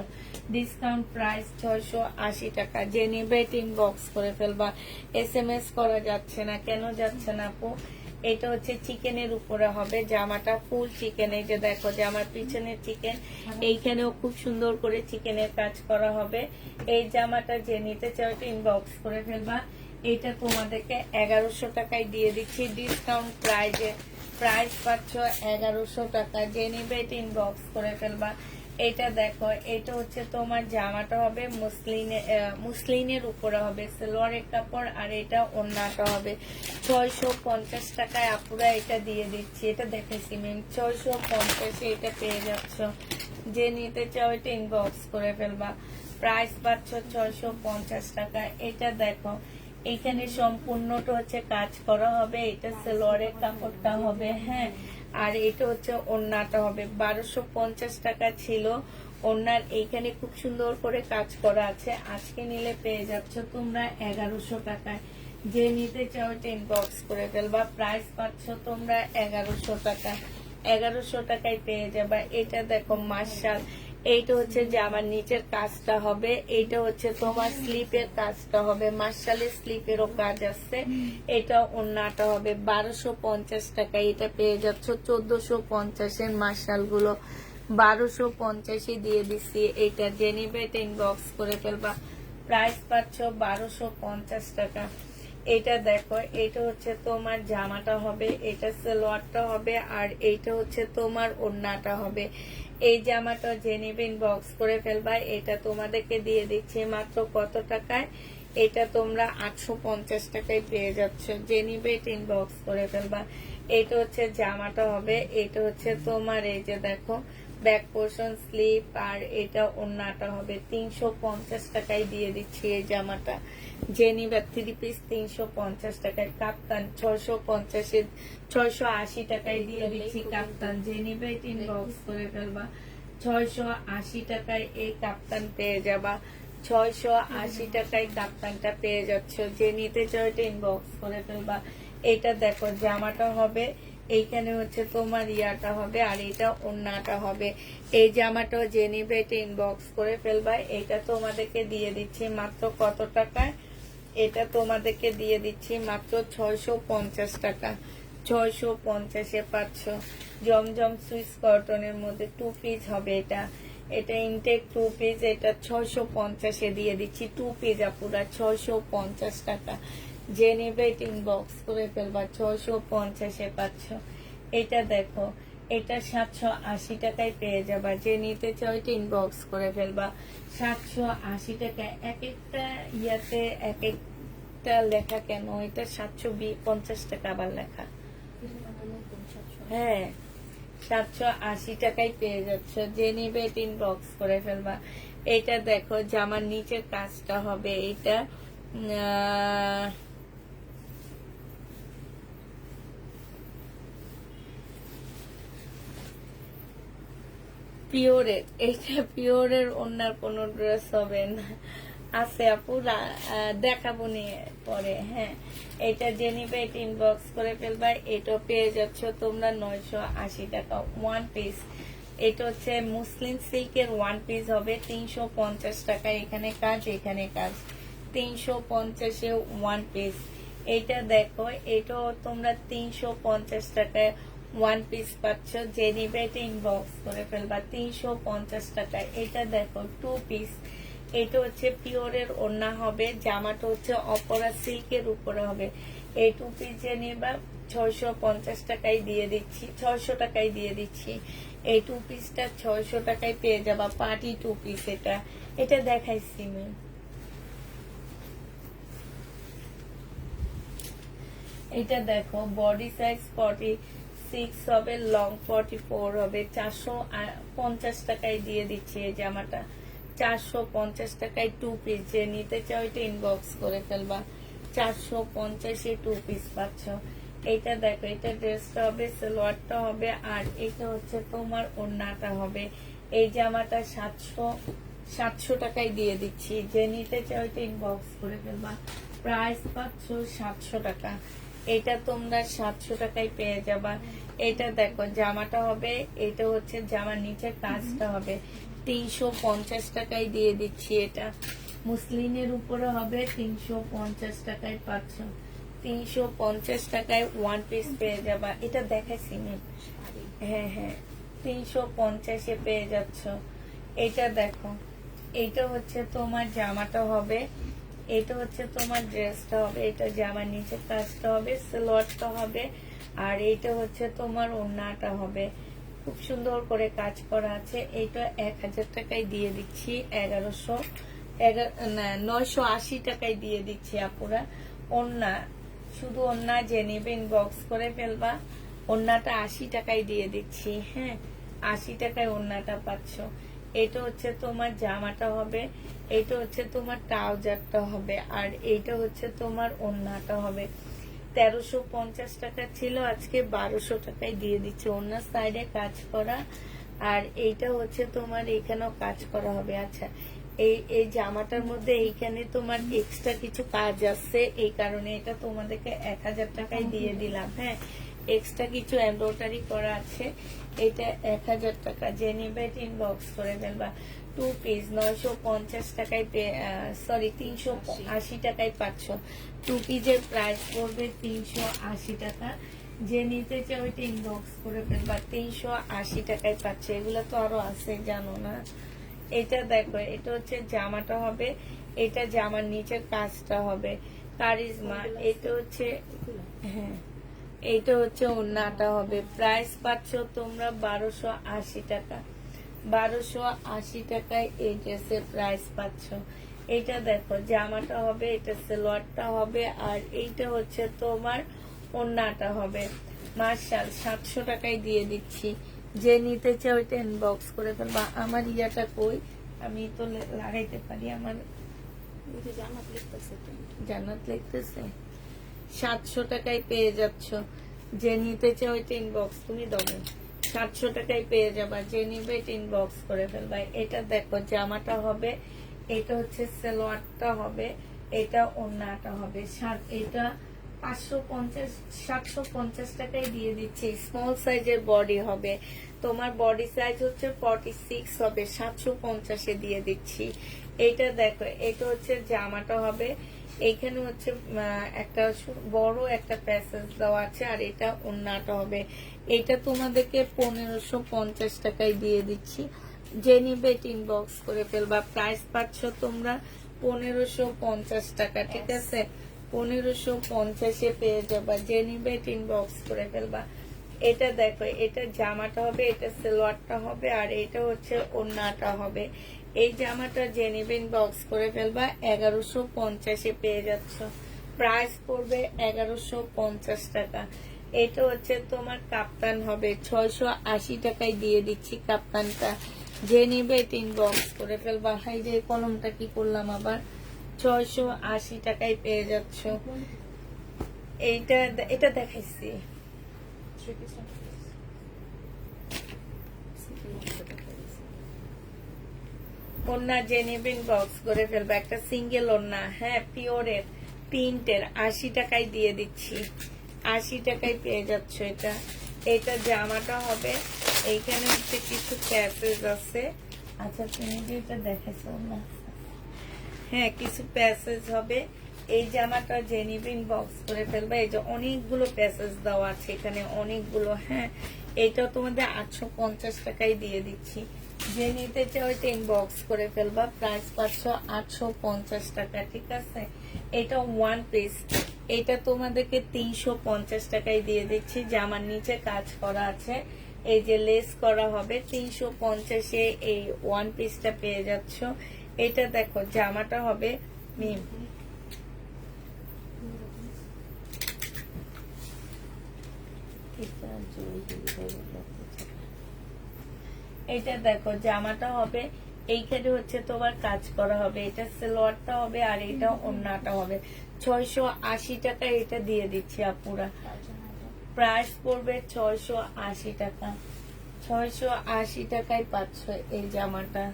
ডিসকাউন্ট প্রাইস 680 টাকা। যে নিবে এটা ইনবক্স করে ফেলবা। SMS করা যাচ্ছে না, কেন যাচ্ছে না আপু? এটা হচ্ছে চিকেনের উপরে হবে, জামাটা ফুল চিকেন। এই যে দেখো, যে আমার পিছনের চিকেন, এইখানেও খুব সুন্দর করে চিকেনের কাজ করা হবে। এই জামাটা যে নিতে চাও এটা ইনবক্স করে ফেলবা। এটা তোমাদেরকে 1100 টাকায় দিয়ে দিচ্ছি ডিসকাউন্ট প্রাইজে। প্রাইস পাচ্ছ 1100 টাকা। যে নিবে এটা ইনবক্স করে ফেলবা। এটা দেখো, এটা হচ্ছে তোমার জামাটা হবে মুসলিনের উপরে হবে, সালোয়ারের কাপড়, আর এটা ওড়নাটা হবে। 650 টাকায় আপুরা এটা দিয়ে দিচ্ছি। এটা দেখেছি ম্যাম, 650-এ এটা পেয়ে যাচ্ছ। যে নিতে চাও এটা ইনবক্স করে ফেলবা। প্রাইস পাচ্ছ 650 টাকা। এটা দেখো, এখানে সম্পূর্ণটা হচ্ছে কাজ করা হবে, এটা সালোয়ারের কাপড়টা হবে। হ্যাঁ, আর এটা হচ্ছে ওড়নাটা হবে 1250 টাকা ছিল। ওড়নার এইখানে খুব সুন্দর করে কাজ করা আছে, আজকে নিলে পেয়ে যাচ্ছ তোমরা 1100 টাকায়। যে নিতে চাও এটা ইনবক্স করে ফেলবা। প্রাইস পাচ্ছ তোমরা 1100 টাকা, 1100 টাকায় পেয়ে যাবা। এটা দেখো মার্শাল, এইটা হচ্ছে যে আমার নিচের কাজটা হবে, এইটা হচ্ছে তোমার স্লিপের কাজটা হবে, মার্শালের স্লিপেরও কাজ আছে। এটা ওড়নাটা হবে 1250 টাকা, এটা পেয়ে যাচ্ছ 1450 এর মার্শাল গুলো 1250 দিয়ে দিচ্ছি। এটা জেনিবে এটা ইনবক্স করে ফেলবা। প্রাইস পাচ্ছ 1250 টাকা। এটা দেখো, এটা হচ্ছে তোমার জামাটা হবে, এটা সালোয়ারটা হবে, আর এইটা হচ্ছে তোমার ওড়নাটা হবে। এই জামাটা জেনিবে ইনবক্স করে ফেলবা। এটা তোমাদেরকে দিয়ে দিচ্ছি মাত্র কত টাকায়? এটা তোমরা 850 টাকায় পেয়ে যাচ্ছ। জেনিবে এটা ইনবক্স করে ফেলবা। এটা হচ্ছে জামাটা হবে, এটা হচ্ছে তোমার এই যে দেখো ব্যাক পোর্শন স্লিপ, আর এটা ওড়নাটা হবে 350 টাকায় দিয়ে দিচ্ছি এই জামাটা। জেনিবা 3 পিস 350 টাকায়। কাপ্তান 680 টাকায় দিয়ে দিচ্ছি কাপ্তান। জেনিবা এটা ইনবক্স করে ফেলবা। 680 টাকায় এই কাপ্তান পেয়ে যাবা। 680 টাকায় কাপ্তানটা পেয়ে যাচ্ছ। যে নিতে চাও এটা ইনবক্স করে ফেলবা। এটা দেখো জামাটা হবে, এইখানে হচ্ছে তোমার ইয়াটা হবে, আর এটা ওড়নাটা হবে। এই জামাটা যে নিবে এটা ইনবক্স করে ফেলবা। এটা তোমাদেরকে দিয়ে দিচ্ছি মাত্র কত টাকায়? এটা তোমাদেরকে দিয়ে দিচ্ছি মাত্র 650 টাকা। 650-এ পাচ্ছ। জমজম সুইস কটনের মধ্যে 2 পিস হবে এটা। এটা ইনটেক 2 পিস, এটা 650-এ দিয়ে দিচ্ছি 2 পিস আপুরা 650 টাকা। যে নেবে এটা ইনবক্স করে ফেলবা। 650-এ পাচ্ছ। এটা দেখো, এটা 780 টাকায় পেয়ে যাবা। যে নিতে চাও এটা ইনবক্স করে ফেলবা। 780 টাকায়। এক একটা ইয়াতে এক একটা লেখা কেন? এটা 750 টাকা আবার লেখা। হ্যাঁ, 780 টাকায় পেয়ে যাচ্ছ। যে নিবে এটা ইনবক্স করে ফেলবা। এটা দেখো জামার নিচের কাজটা হবে, এটা পিওরের, এইটা পিওরের ওনার কোন ড্রেস হবে না, আছে আপু দেখাবো নিয়ে পরে। হ্যাঁ, এটা জেনিবে এটা ইনবক্স করে ফেলবা। এটা পেয়ে যাচ্ছ তোমরা 980 টাকা 1 পিস। এটা হচ্ছে মুসলিম সিল্কের 1 পিস হবে 350 টাকা। এখানে কাজ, এখানে কাজ, 350-এ 1 পিস। এটা দেখো, এটাও তোমরা 350 টাকায় 1 পিস পাচ্ছ। যে নিবে এটা ইনবক্স করে ফেলবা। 350 টাকায়। এটা দেখো 2 পিস। এটা হচ্ছে পিওরের ওড়না হবে, জামাটা হচ্ছে অপরা সিল্কের উপরে হবে। এই 2 পিস যে নিবা 650 টাকায় দিয়ে দিচ্ছি, 600 টাকায় দিয়ে দিচ্ছি। এই 2 পিসটা 600 টাকায় পেয়ে যাবা। Party 2 piece. এটা এটা দেখাইছি আমি। এটা দেখো বডি সাইজ 46 হবে, লং 44 হবে। 450 টাকায় দিয়ে দিচ্ছি এই জামাটা। 450 টাকায় 2 পিস। যে নিতে চাও এটা ইনবক্স করে ফেলবা। 450-এ 2 পিস পাচ্ছ। এটা দেখো, এটা ড্রেসটা হবে, সালোয়ারটা হবে, আর এটা হচ্ছে তোমার ওড়নাটা হবে। এই জামাটা 700 টাকায় দিয়ে দিচ্ছি। যে নিতে চাও এটা ইনবক্স করে ফেলবা। প্রাইস পাচ্ছ 700 টাকা। এটা তোমরা 700 টাকায় পেয়ে যাবা। এটা দেখো জামাটা হবে, এটা হচ্ছে জামার নিচের কাজটা হবে, 350 টাকায় দিয়ে দিচ্ছি। এটা মুসলিনের উপরে হবে, 350 টাকায় পাচ্ছ। 350 টাকায় 1 পিস পেয়ে যাবা। এটা দেখাইছি না? হ্যাঁ হ্যাঁ, 350-এ পেয়ে যাচ্ছ। এটা দেখো, এটা হচ্ছে তোমার জামাটা হবে, এটা হচ্ছে তোমার ড্রেসটা হবে, এটা জামার নিচে কাজটা হবে, সালোয়ারটা হবে, আর এইটা হচ্ছে তোমার ওড়নাটা হবে। খুব সুন্দর করে কাজ করা আছে। এইটা 1000 টাকায় দিয়ে দিচ্ছি। 980 টাকায় দিয়ে দিচ্ছি আপুরা। ওড়না, শুধু ওড়না যে নেবে ইনবক্স করে ফেলবা। ওড়নাটা 80 টাকায় দিয়ে দিচ্ছি। হ্যাঁ, 80 টাকায় ওড়নাটা পাচ্ছ। এটা হচ্ছে তোমার জামাটা হবে, এটা হচ্ছে তোমার ট্রাউজারটা হবে, আর এইটা হচ্ছে তোমার ওড়নাটা হবে। 1350 টাকা ছিল, আজকে 1200 টাকায় দিয়ে দিচ্ছে। অন্য সাইডে কাজ করা, আর এইটা হচ্ছে তোমার এখানেও কাজ করা হবে। আচ্ছা, এই এই জামাটার মধ্যে এইখানে তোমার এক্সট্রা কিছু কাজ আছে, এই কারণে এটা তোমাদেরকে 1000 টাকায় দিয়ে দিলাম। হ্যাঁ, এক্সট্রা কিছু এমব্রয়ডারি করা আছে, এটা 1000 টাকা। যে নিবে ইনবক্স করে ফেলবা। 2 পিস 950 টাকায়, সরি 380 টাকায় পাচ্ছ। 2 পিসের প্রাইস পড়বে 380 টাকা। যে নিতে চাও ওইটা ইনবক্স করে ফেলবা। 380 টাকায় পাচ্ছ। এগুলো তো আরো আছে, জানো না? এটা দেখো, এটা হচ্ছে জামাটা হবে, এটা জামার নিচের কাজটা হবে কারিজমা। এটা হচ্ছে, হ্যাঁ, এইটা হচ্ছে ওড়নাটা হবে। প্রাইস পাচ্ছ তোমরা 1280 টাকা। 1280 টাকায় এই ড্রেসের প্রাইস পাচ্ছ। এটা দেখো, জামাটা হবে, এটা সালোয়ারটা হবে, আর এইটা হচ্ছে তোমার ওড়নাটা হবে। মার্শাল 700 টাকায় দিয়ে দিচ্ছি। যে নিতে চাও ওইটা ইনবক্স করে ফেলবা। আমার ইয়াটা কই, আমি তো লাগাইতে পারি। আমার জান্নাত লিখতেছে। 700 টাকায় পেয়ে যাচ্ছ। যে নিতে চাও ওইটা ইনবক্স, তুমি দেবে 700 টাকায় পেয়ে যাবা। যে নিবে এটা ইনবক্স করে ফেলবা। এটা দেখো, জামাটা হবে, এটা হচ্ছে সালোয়ারটা হবে, এটা ওড়নাটা হবে। এটা 750 টাকায় দিয়ে দিচ্ছি। স্মল সাইজের বডি হবে, তোমার বডি সাইজ হচ্ছে 46 হবে, 750-এ দিয়ে দিচ্ছি। এইটা দেখো, এটা হচ্ছে জামাটা হবে, এইখানে হচ্ছে একটা বড় একটা প্যাসেজ দেওয়া আছে, আর এটা ওড়নাটা হবে। এটা তোমাদেরকে 1550 টাকায় দিয়ে দিচ্ছি। যে নিবে ইনবক্স করে ফেলবা। প্রাইস পাচ্ছ তোমরা 1550 টাকা, ঠিক আছে? 1550-এ পেয়ে যাবা। যে নিবে ইনবক্স করে ফেলবা। এটা দেখো, এটা জামাটা হবে, এটা সালোয়ারটা হবে, আর এটা হচ্ছে ওড়নাটা হবে। এই জামাটা যে নিবে ইনবক্স করে ফেলবা। 1150-এ পেয়ে যাচ্ছ। প্রাইস পড়বে 1150 টাকা। এটা হচ্ছে তোমার কাপ্তান হবে, 680 টাকায় দিয়ে দিচ্ছি কাপ্তানটা। যে নিবে ইনবক্স করে ফেলবা। হাই রে, কলমটা কি করলাম আবার। 680 টাকায় পেয়ে যাচ্ছ। এটা দেখাইছি। ওড়না যে নিবে ইনবক্স করে ফেলবা। একটা সিঙ্গেল ওড়না, হ্যাঁ, পিওরের প্রিন্টের, 80 টাকায় দিয়ে দিচ্ছি। 80 টাকায় পেয়ে যাচ্ছ এটা। এটা জামাটা হবে, এইখানে হচ্ছে কিছু প্যাসেজ আছে। আচ্ছা, তুমি যে এটা দেখাইছো না, হ্যাঁ, কিছু প্যাসেজ হবে। এই জামাটা যে নিবে ইনবক্স করে ফেলবা। এই যে অনেকগুলো প্যাসেজ দেওয়া আছে এখানে, অনেকগুলো। হ্যাঁ, এইটাও তোমাদের 850 টাকায় দিয়ে দিচ্ছি। যে নিতে চাও ওইটা ইনবক্স করে ফেলবা। প্রাইস পাচ্ছ 850 টাকা, ঠিক আছে? এটা 1 পিস, এটা তোমাদেরকে 350 টাকায় দিয়ে দিচ্ছি। জামার নিচে কাজ করা আছে, এই যে লেস করা হবে। 350-এ এই 1 পিসটা পেয়ে যাচ্ছ। এটা দেখো, জামাটা হবে এটা দেখো, জামাটা হবে, এইখানে হচ্ছে তোমার কাজ করা হবে। এটা সালোয়ারটা হবে, আর এটা ওড়নাটা হবে। 680 টাকা এটা দিয়ে দিচ্ছি আপুরা। প্রাইস পড়বে 680 টাকা। 680 টাকায় পাচ্ছ এই জামাটা।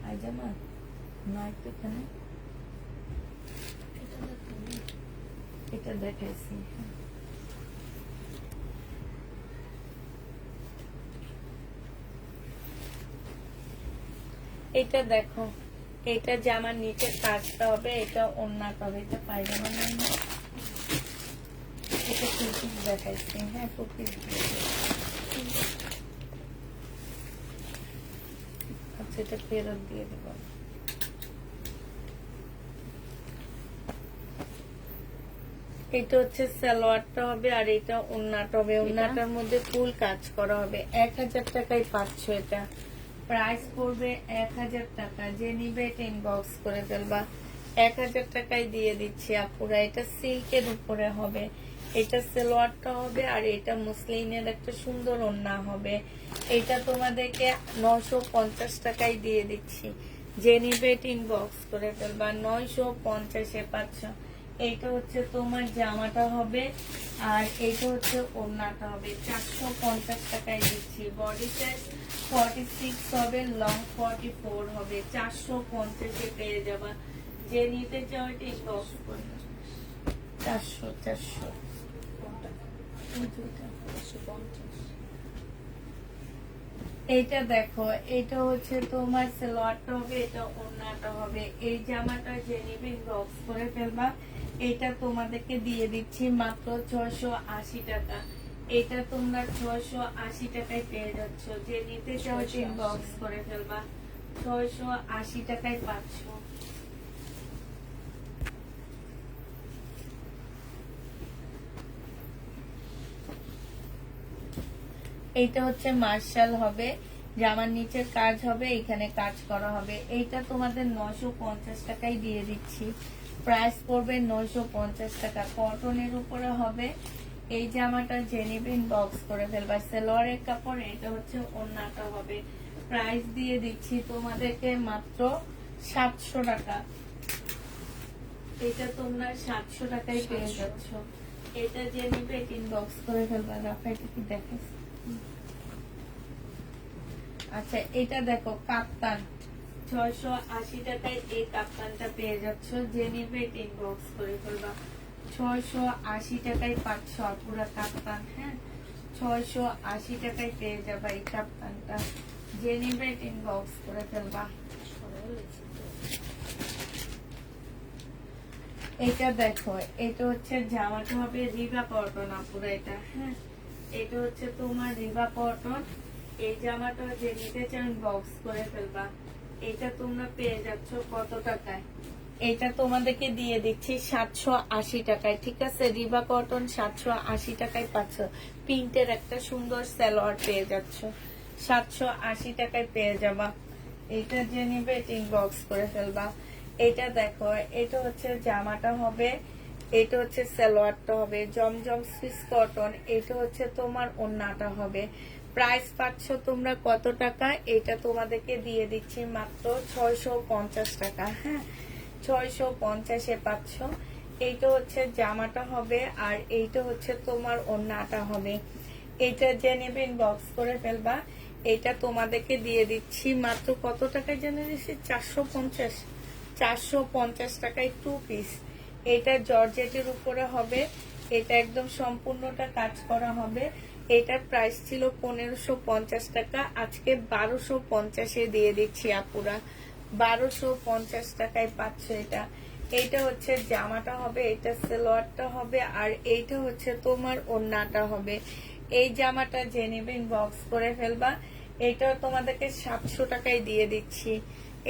এই জামা না, এখানে এটা দেখাইছি। এটা দেখো, এটা জামার নিচের কাজটা হবে, এটা ওড়নাটা হবে। এটা পায়জামা নেই, এটা কুর্তিস দেখাইছি। হ্যাঁ, কুর্তিস। আচ্ছা, এটা ফেরত দিয়ে দেব। এটা হচ্ছে সালোয়ারটা হবে, আর এটা ওড়নাটা হবে। ওড়নাটার মধ্যে ফুল কাজ করা হবে। 1000 টাকায় পাচ্ছ এটা। প্রাইস পড়বে 1000 টাকা। যে নিবে এটা ইনবক্স করে ফেলবা। 1000 টাকায় দিয়ে দিচ্ছি আপুরা। এটা সিল্কের উপরে হবে, এটা সালোয়ারটা হবে, আর এটা মুসলিনের একটা সুন্দর ওড়না হবে। এটা তোমাদেরকে 950 টাকায় দিয়ে দিচ্ছি। যে নিবে এটা ইনবক্স করে ফেলবা। 950-এ পাচ্ছ। এইটা হচ্ছে তোমার জামাটা হবে, আর এইটা হচ্ছে ওড়নাটা হবে। 450 টাকায় দিচ্ছি। বডি সাইজ 46 হবে, লং 44 হবে। 450-এ পেয়ে যাবা। যে নিতে চাও এটা ইনবক্স করবে। 400 400। এইটা দেখো, এটা হচ্ছে তোমার সালোয়ারটা হবে, এটা ওড়নাটা হবে। এই জামাটা যে নিবে বক্স করে ফেলবা। এটা তোমাদেরকে দিয়ে দিচ্ছি মাত্র 680 টাকা। এটা তোমরা 680 টাকায় পেয়ে যাচ্ছ। যে নিতে চাও বক্স করে ফেলবা। 680 টাকায় পাচ্ছ। এইটা হচ্ছে মার্শাল হবে, জামার নিচের কাজ হবে, এখানে কাজ করা হবে। এইটা তোমাদের 950 টাকায় দিয়ে দিচ্ছি। প্রাইস পড়বে 950 টাকা। কটনের উপরে হবে। এই জামাটা যে নিবেন বক্স করে ফেলবা। সালোয়ারের কাপড়, এটা হচ্ছে ওড়নাটা হবে। প্রাইস দিয়ে দিচ্ছি তোমাদেরকে মাত্র 700 টাকা। এটা তোমরা 700 টাকায় পেয়ে যাচ্ছ। এটা যে নিবে ইনবক্স করে ফেলবা। রাফাইটা কি দেখাস? আচ্ছা, এটা দেখো কাপ্তান, 680 টাকায় এই কাপ্তানটা পেয়ে যাচ্ছ। যে নিবে ইনবক্স করে ফেলবা। 680 টাকায় পাচ্ছ পুরা কাপ্তান। হ্যাঁ, 680 টাকায় পেয়ে যাবা এই কাপ্তানটা। যে নিবে ইনবক্স করে ফেলবা। এটা দেখো, এটা হচ্ছে জামাটা হবে রিবা কটন আপুরা। এটা হ্যাঁ, এটা হচ্ছে তোমার রিবা কটন। এই জামাটা যে নিতে চান বক্স করে ফেলবা। এটা তোমরা পেয়ে যাচ্ছ কত টাকায়? এটা তোমাদেরকে দিয়ে দিচ্ছি 780 টাকায়। ঠিক আছে, রিবা কটন 780 টাকায় পাচ্ছ। প্রিন্টের একটা সুন্দর সালোয়ার পেয়ে যাচ্ছ। 780 টাকায় পেয়ে যাবা। এটা যে নিবে ইনবক্স করে ফেলবা। এটা দেখো, এটা হচ্ছে জামাটা হবে, এটা হচ্ছে সালোয়ারটা হবে জমজম সুইস কটন। এটা হচ্ছে তোমার ওড়নাটা হবে। প্রাইস পাচ্ছ তোমরা কত টাকা? এটা তোমাদেরকে দিয়ে দিচ্ছি মাত্র 650 টাকা। হ্যাঁ, 650-এ পাচ্ছ। এইটা হচ্ছে জামাটা হবে, আর এইটা হচ্ছে তোমার ওড়নাটা হবে। এটা যে নেবেন বক্স করে ফেলবা। এটা তোমাদেরকে দিয়ে দিচ্ছি মাত্র কত টাকায় জেনে দিচ্ছি? 450। 450 টাকায় 2 পিস। এটা জর্জেটের উপরে হবে। এটা একদম সম্পূর্ণটা কাজ করা হবে। এটার প্রাইস ছিল 1550 টাকা, আজকে 1250-এ দিয়ে দিচ্ছি আপুরা। 1250 টাকায় পাচ্ছ এটা। এইটা হচ্ছে জামাটা হবে, এটা সালোয়ারটা হবে, আর এইটা হচ্ছে তোমার ওড়নাটা হবে। এই জামাটা যে নেবেন বক্স করে ফেলবা। এটা তোমাদেরকে 700 টাকায় দিয়ে দিচ্ছি।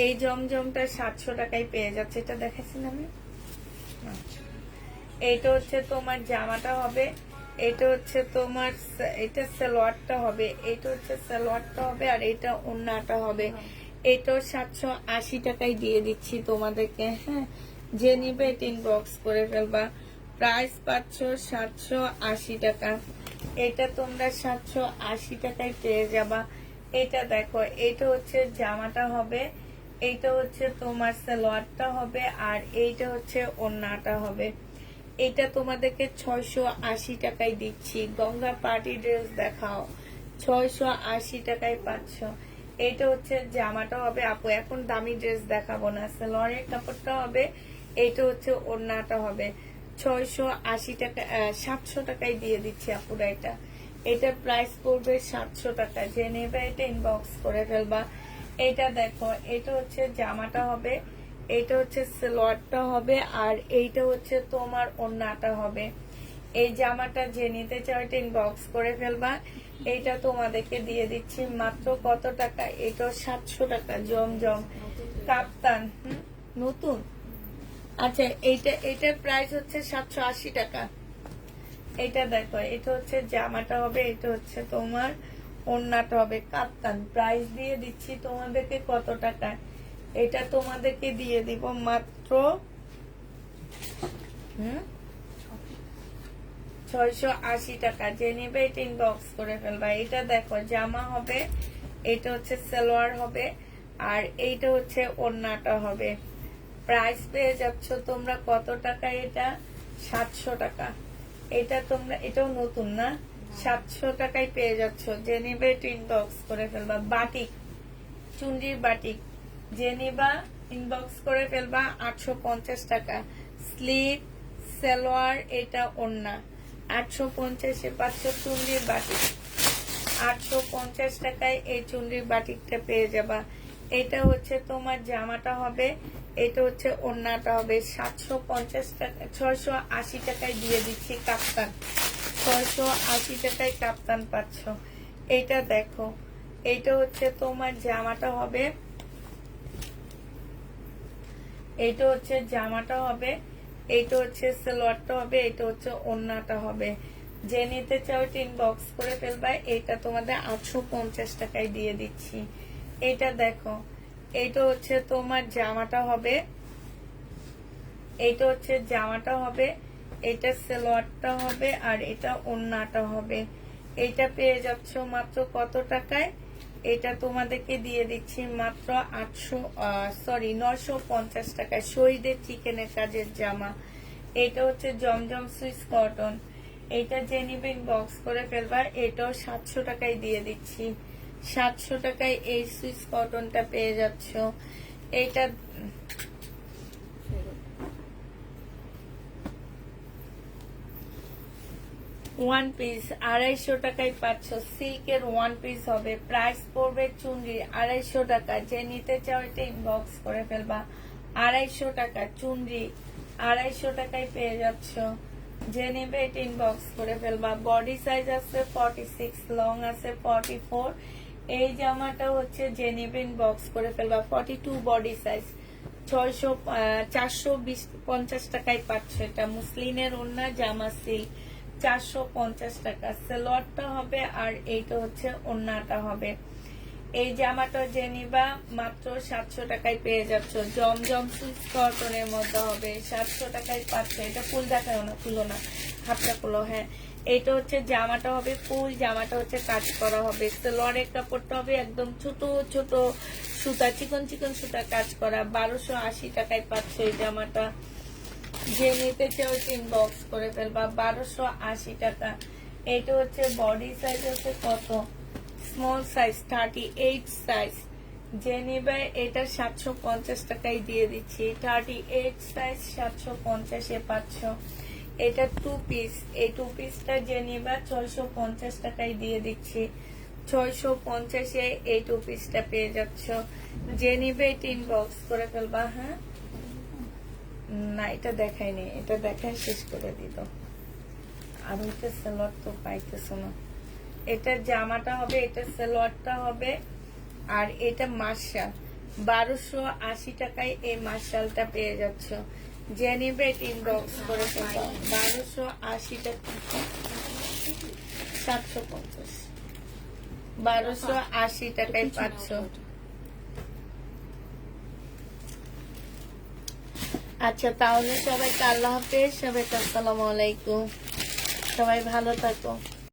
এই জমজমটা 700 টাকায় পেয়ে যাচ্ছে। এটা দেখাচ্ছি না আমি। এইটা হচ্ছে তোমার জামাটা হবে, এটা হচ্ছে তোমার, এটা সালোয়ারটা হবে, এটা হচ্ছে সালোয়ারটা হবে, আর এটা ওড়নাটা হবে। এটাও 780 টাকায় দিয়ে দিচ্ছি তোমাদেরকে। হ্যাঁ, যে নিবে ইনবক্স করে ফেলবা। প্রাইস পাচ্ছ 780 টাকা। এটা তোমরা 780 টাকায় পেয়ে যাবা। এটা দেখো, এটা হচ্ছে জামাটা হবে, এইটা হচ্ছে তোমার সালোয়ারটা হবে, আর এইটা হচ্ছে ওড়নাটা হবে। এটা তোমাদেরকে 680 টাকায় দিচ্ছি। গঙ্গা পার্টি ড্রেস দেখাও, 680 টাকায় পাচ্ছ। এটা হচ্ছে জামাটা হবে আপু। এখন দামি ড্রেস দেখাবো না, সালোয়ারের কাপড়টা হবে। এইটা হচ্ছে ওড়নাটা হবে। 680 টাকা, 700 টাকায় দিয়ে দিচ্ছি আপুরা। এটা প্রাইস পড়বে 700 টাকা। যে নেবে এটা ইনবক্স করে ফেলবা। এটা দেখো, এটা হচ্ছে জামাটা হবে, এটা হচ্ছে সালোয়ারটা হবে, আর এইটা হচ্ছে তোমার ওড়নাটা হবে। এই জামাটা যে নিতে চাও এটা ইনবক্স করে ফেলবা। এইটা তোমাদেরকে দিয়ে দিচ্ছি মাত্র কত টাকা? এটা 700 টাকা। জমজম কাপ্তান নতুন। আচ্ছা, এটার প্রাইস হচ্ছে 780 টাকা। এটা দেখো, এটা হচ্ছে জামাটা হবে, এটা হচ্ছে তোমার ওড়নাটা হবে কাপ্তান। প্রাইস দিয়ে দিচ্ছি তোমাদেরকে কত টাকা? এটা তোমাদেরকে দিয়ে দিব মাত্র 680 টাকা। যে নিবে এটা ইনবক্স করে ফেলবা। এটা দেখো, জামা হবে, এটা হচ্ছে সালোয়ার হবে, আর এইটা হচ্ছে ওড়নাটা হবে। প্রাইস পেয়ে যাচ্ছ তোমরা কত টাকা? এটা 700 টাকা। এটা তোমরা, এটাও নতুন না, 700 টাকায় পেয়ে যাচ্ছ। যে নিবে একটু ইনবক্স করে ফেলবা। বাটিক, চুন্ডির বাটিক, যে নিবা ইনবক্স করে ফেলবা। 850 টাকা স্লিপ সালোয়ার, এটা ওড়না। 850-এ পাচ্ছ চুন্ডির বাটিক। 850 টাকায় এই চুন্ডির বাটিকটা পেয়ে যাবা। এটা হচ্ছে তোমার জামাটা হবে, এটা হচ্ছে ওড়নাটা হবে। 750 টাকা, 680 টাকায় দিয়ে দিচ্ছি কাপ্তান। 680 টাকায় কাপ্তান পাচ্ছ। এটা দেখো, এটা হচ্ছে তোমার জামাটা হবে, এটা হচ্ছে জামাটা হবে, এটা হচ্ছে সালোয়ারটা হবে, এটা হচ্ছে ওড়নাটা হবে। যে নিতে চাও ইনবক্স করে ফেলবা। এটা তোমাদের 850 টাকায় দিয়ে দিচ্ছি। এটা দেখো, এটা হচ্ছে তোমার জামাটা হবে, এটা হচ্ছে জামাটা হবে, এটা সালোয়ারটা হবে, আর এটা ওড়নাটা হবে। এটা পেয়ে যাচ্ছ মাত্র কত টাকায়? এটা তোমাদেরকে দিয়ে দিচ্ছি মাত্র 950 টাকায়। শহীদের চিকেনের কাজের জামা। এটা হচ্ছে জমজম সুইস কটন। এটা যে নিবে বক্স করে ফেলবা। এটাও 700 টাকায় দিয়ে দিচ্ছি। 700 টাকায় এই সুইস কটনটা পেয়ে যাচ্ছ। এইটা ওয়ান পিস 250 টাকায় পাচ্ছ। সিল্কের ওয়ান পিস হবে, প্রাইস পড়বে চুনরি 250 টাকা। যে নিতে চাও এটা ইনবক্স করে ফেলবা। 250 টাকা চুনরি, 250 টাকায় পেয়ে যাচ্ছ। যে নেবে এটা ইনবক্স করে ফেলবা। বডি সাইজ আছে 46, লং আছে 44। এই জামাটা হচ্ছে যে নেবে ইনবক্স করে ফেলবা। 42 বডি সাইজ, 450 টাকায় পাচ্ছ। এটা মুসলিনের ওড়না, জামা সিল্ক, 450 টাকা। সালোয়ারটা হবে, আর এইটা হচ্ছে ওড়নাটা হবে। এই জামাটা যে নিবা মাত্র 700 টাকায় পেয়ে যাচ্ছ। জমজম সুইস কটনের মধ্যে হবে, 700 টাকায় পাচ্ছ। এটা ফুল দেখায় না, খুলো না, হাতটা খুলো। হ্যাঁ, এটা হচ্ছে জামাটা হবে ফুল, জামাটা হচ্ছে কাজ করা হবে। সালোয়ারের কাপড়টা হবে একদম ছোট ছোট সুতা, চিকন চিকন সুতা কাজ করা। 1280 টাকায় পাচ্ছ এই জামাটা। যে নিতে চাও ইনবক্স করে ফেলবা। 1280 টাকা। এটা হচ্ছে বডি সাইজ হচ্ছে কত? Small size, 38 size. যে নিবে এটা 750 টাকায় দিয়ে দিচ্ছি। 38 সাইজ 750-এ পাচ্ছ। এটা 2 পিস। এই 2 পিসটা যে নিবা 650 টাকায় দিয়ে দিচ্ছি। 650-এ এই 2 পিসটা পেয়ে যাচ্ছ। যে নিবে এটা ইনবক্স করে ফেলবা। হ্যাঁ, না এটা দেখায়নি, এটা দেখায় শেষ করে দিত। আর ওইটা সালোয়ার তো পাইতেছো না। এটা জামাটা হবে, এটা সালোয়ারটা হবে, আর এটা মার্শাল। 1280 টাকায় এই মার্শালটা পেয়ে যাচ্ছ। যে নিবে এটা ইনবক্স করে ফেলবা। 1280 টাকা, 750, 1280 টাকায় পাচ্ছ। আচ্ছা, তাহলে সবাইকে আল্লাহ হাফেজ, সবাইকে আসসালামু আলাইকুম। সবাই ভালো থাকো।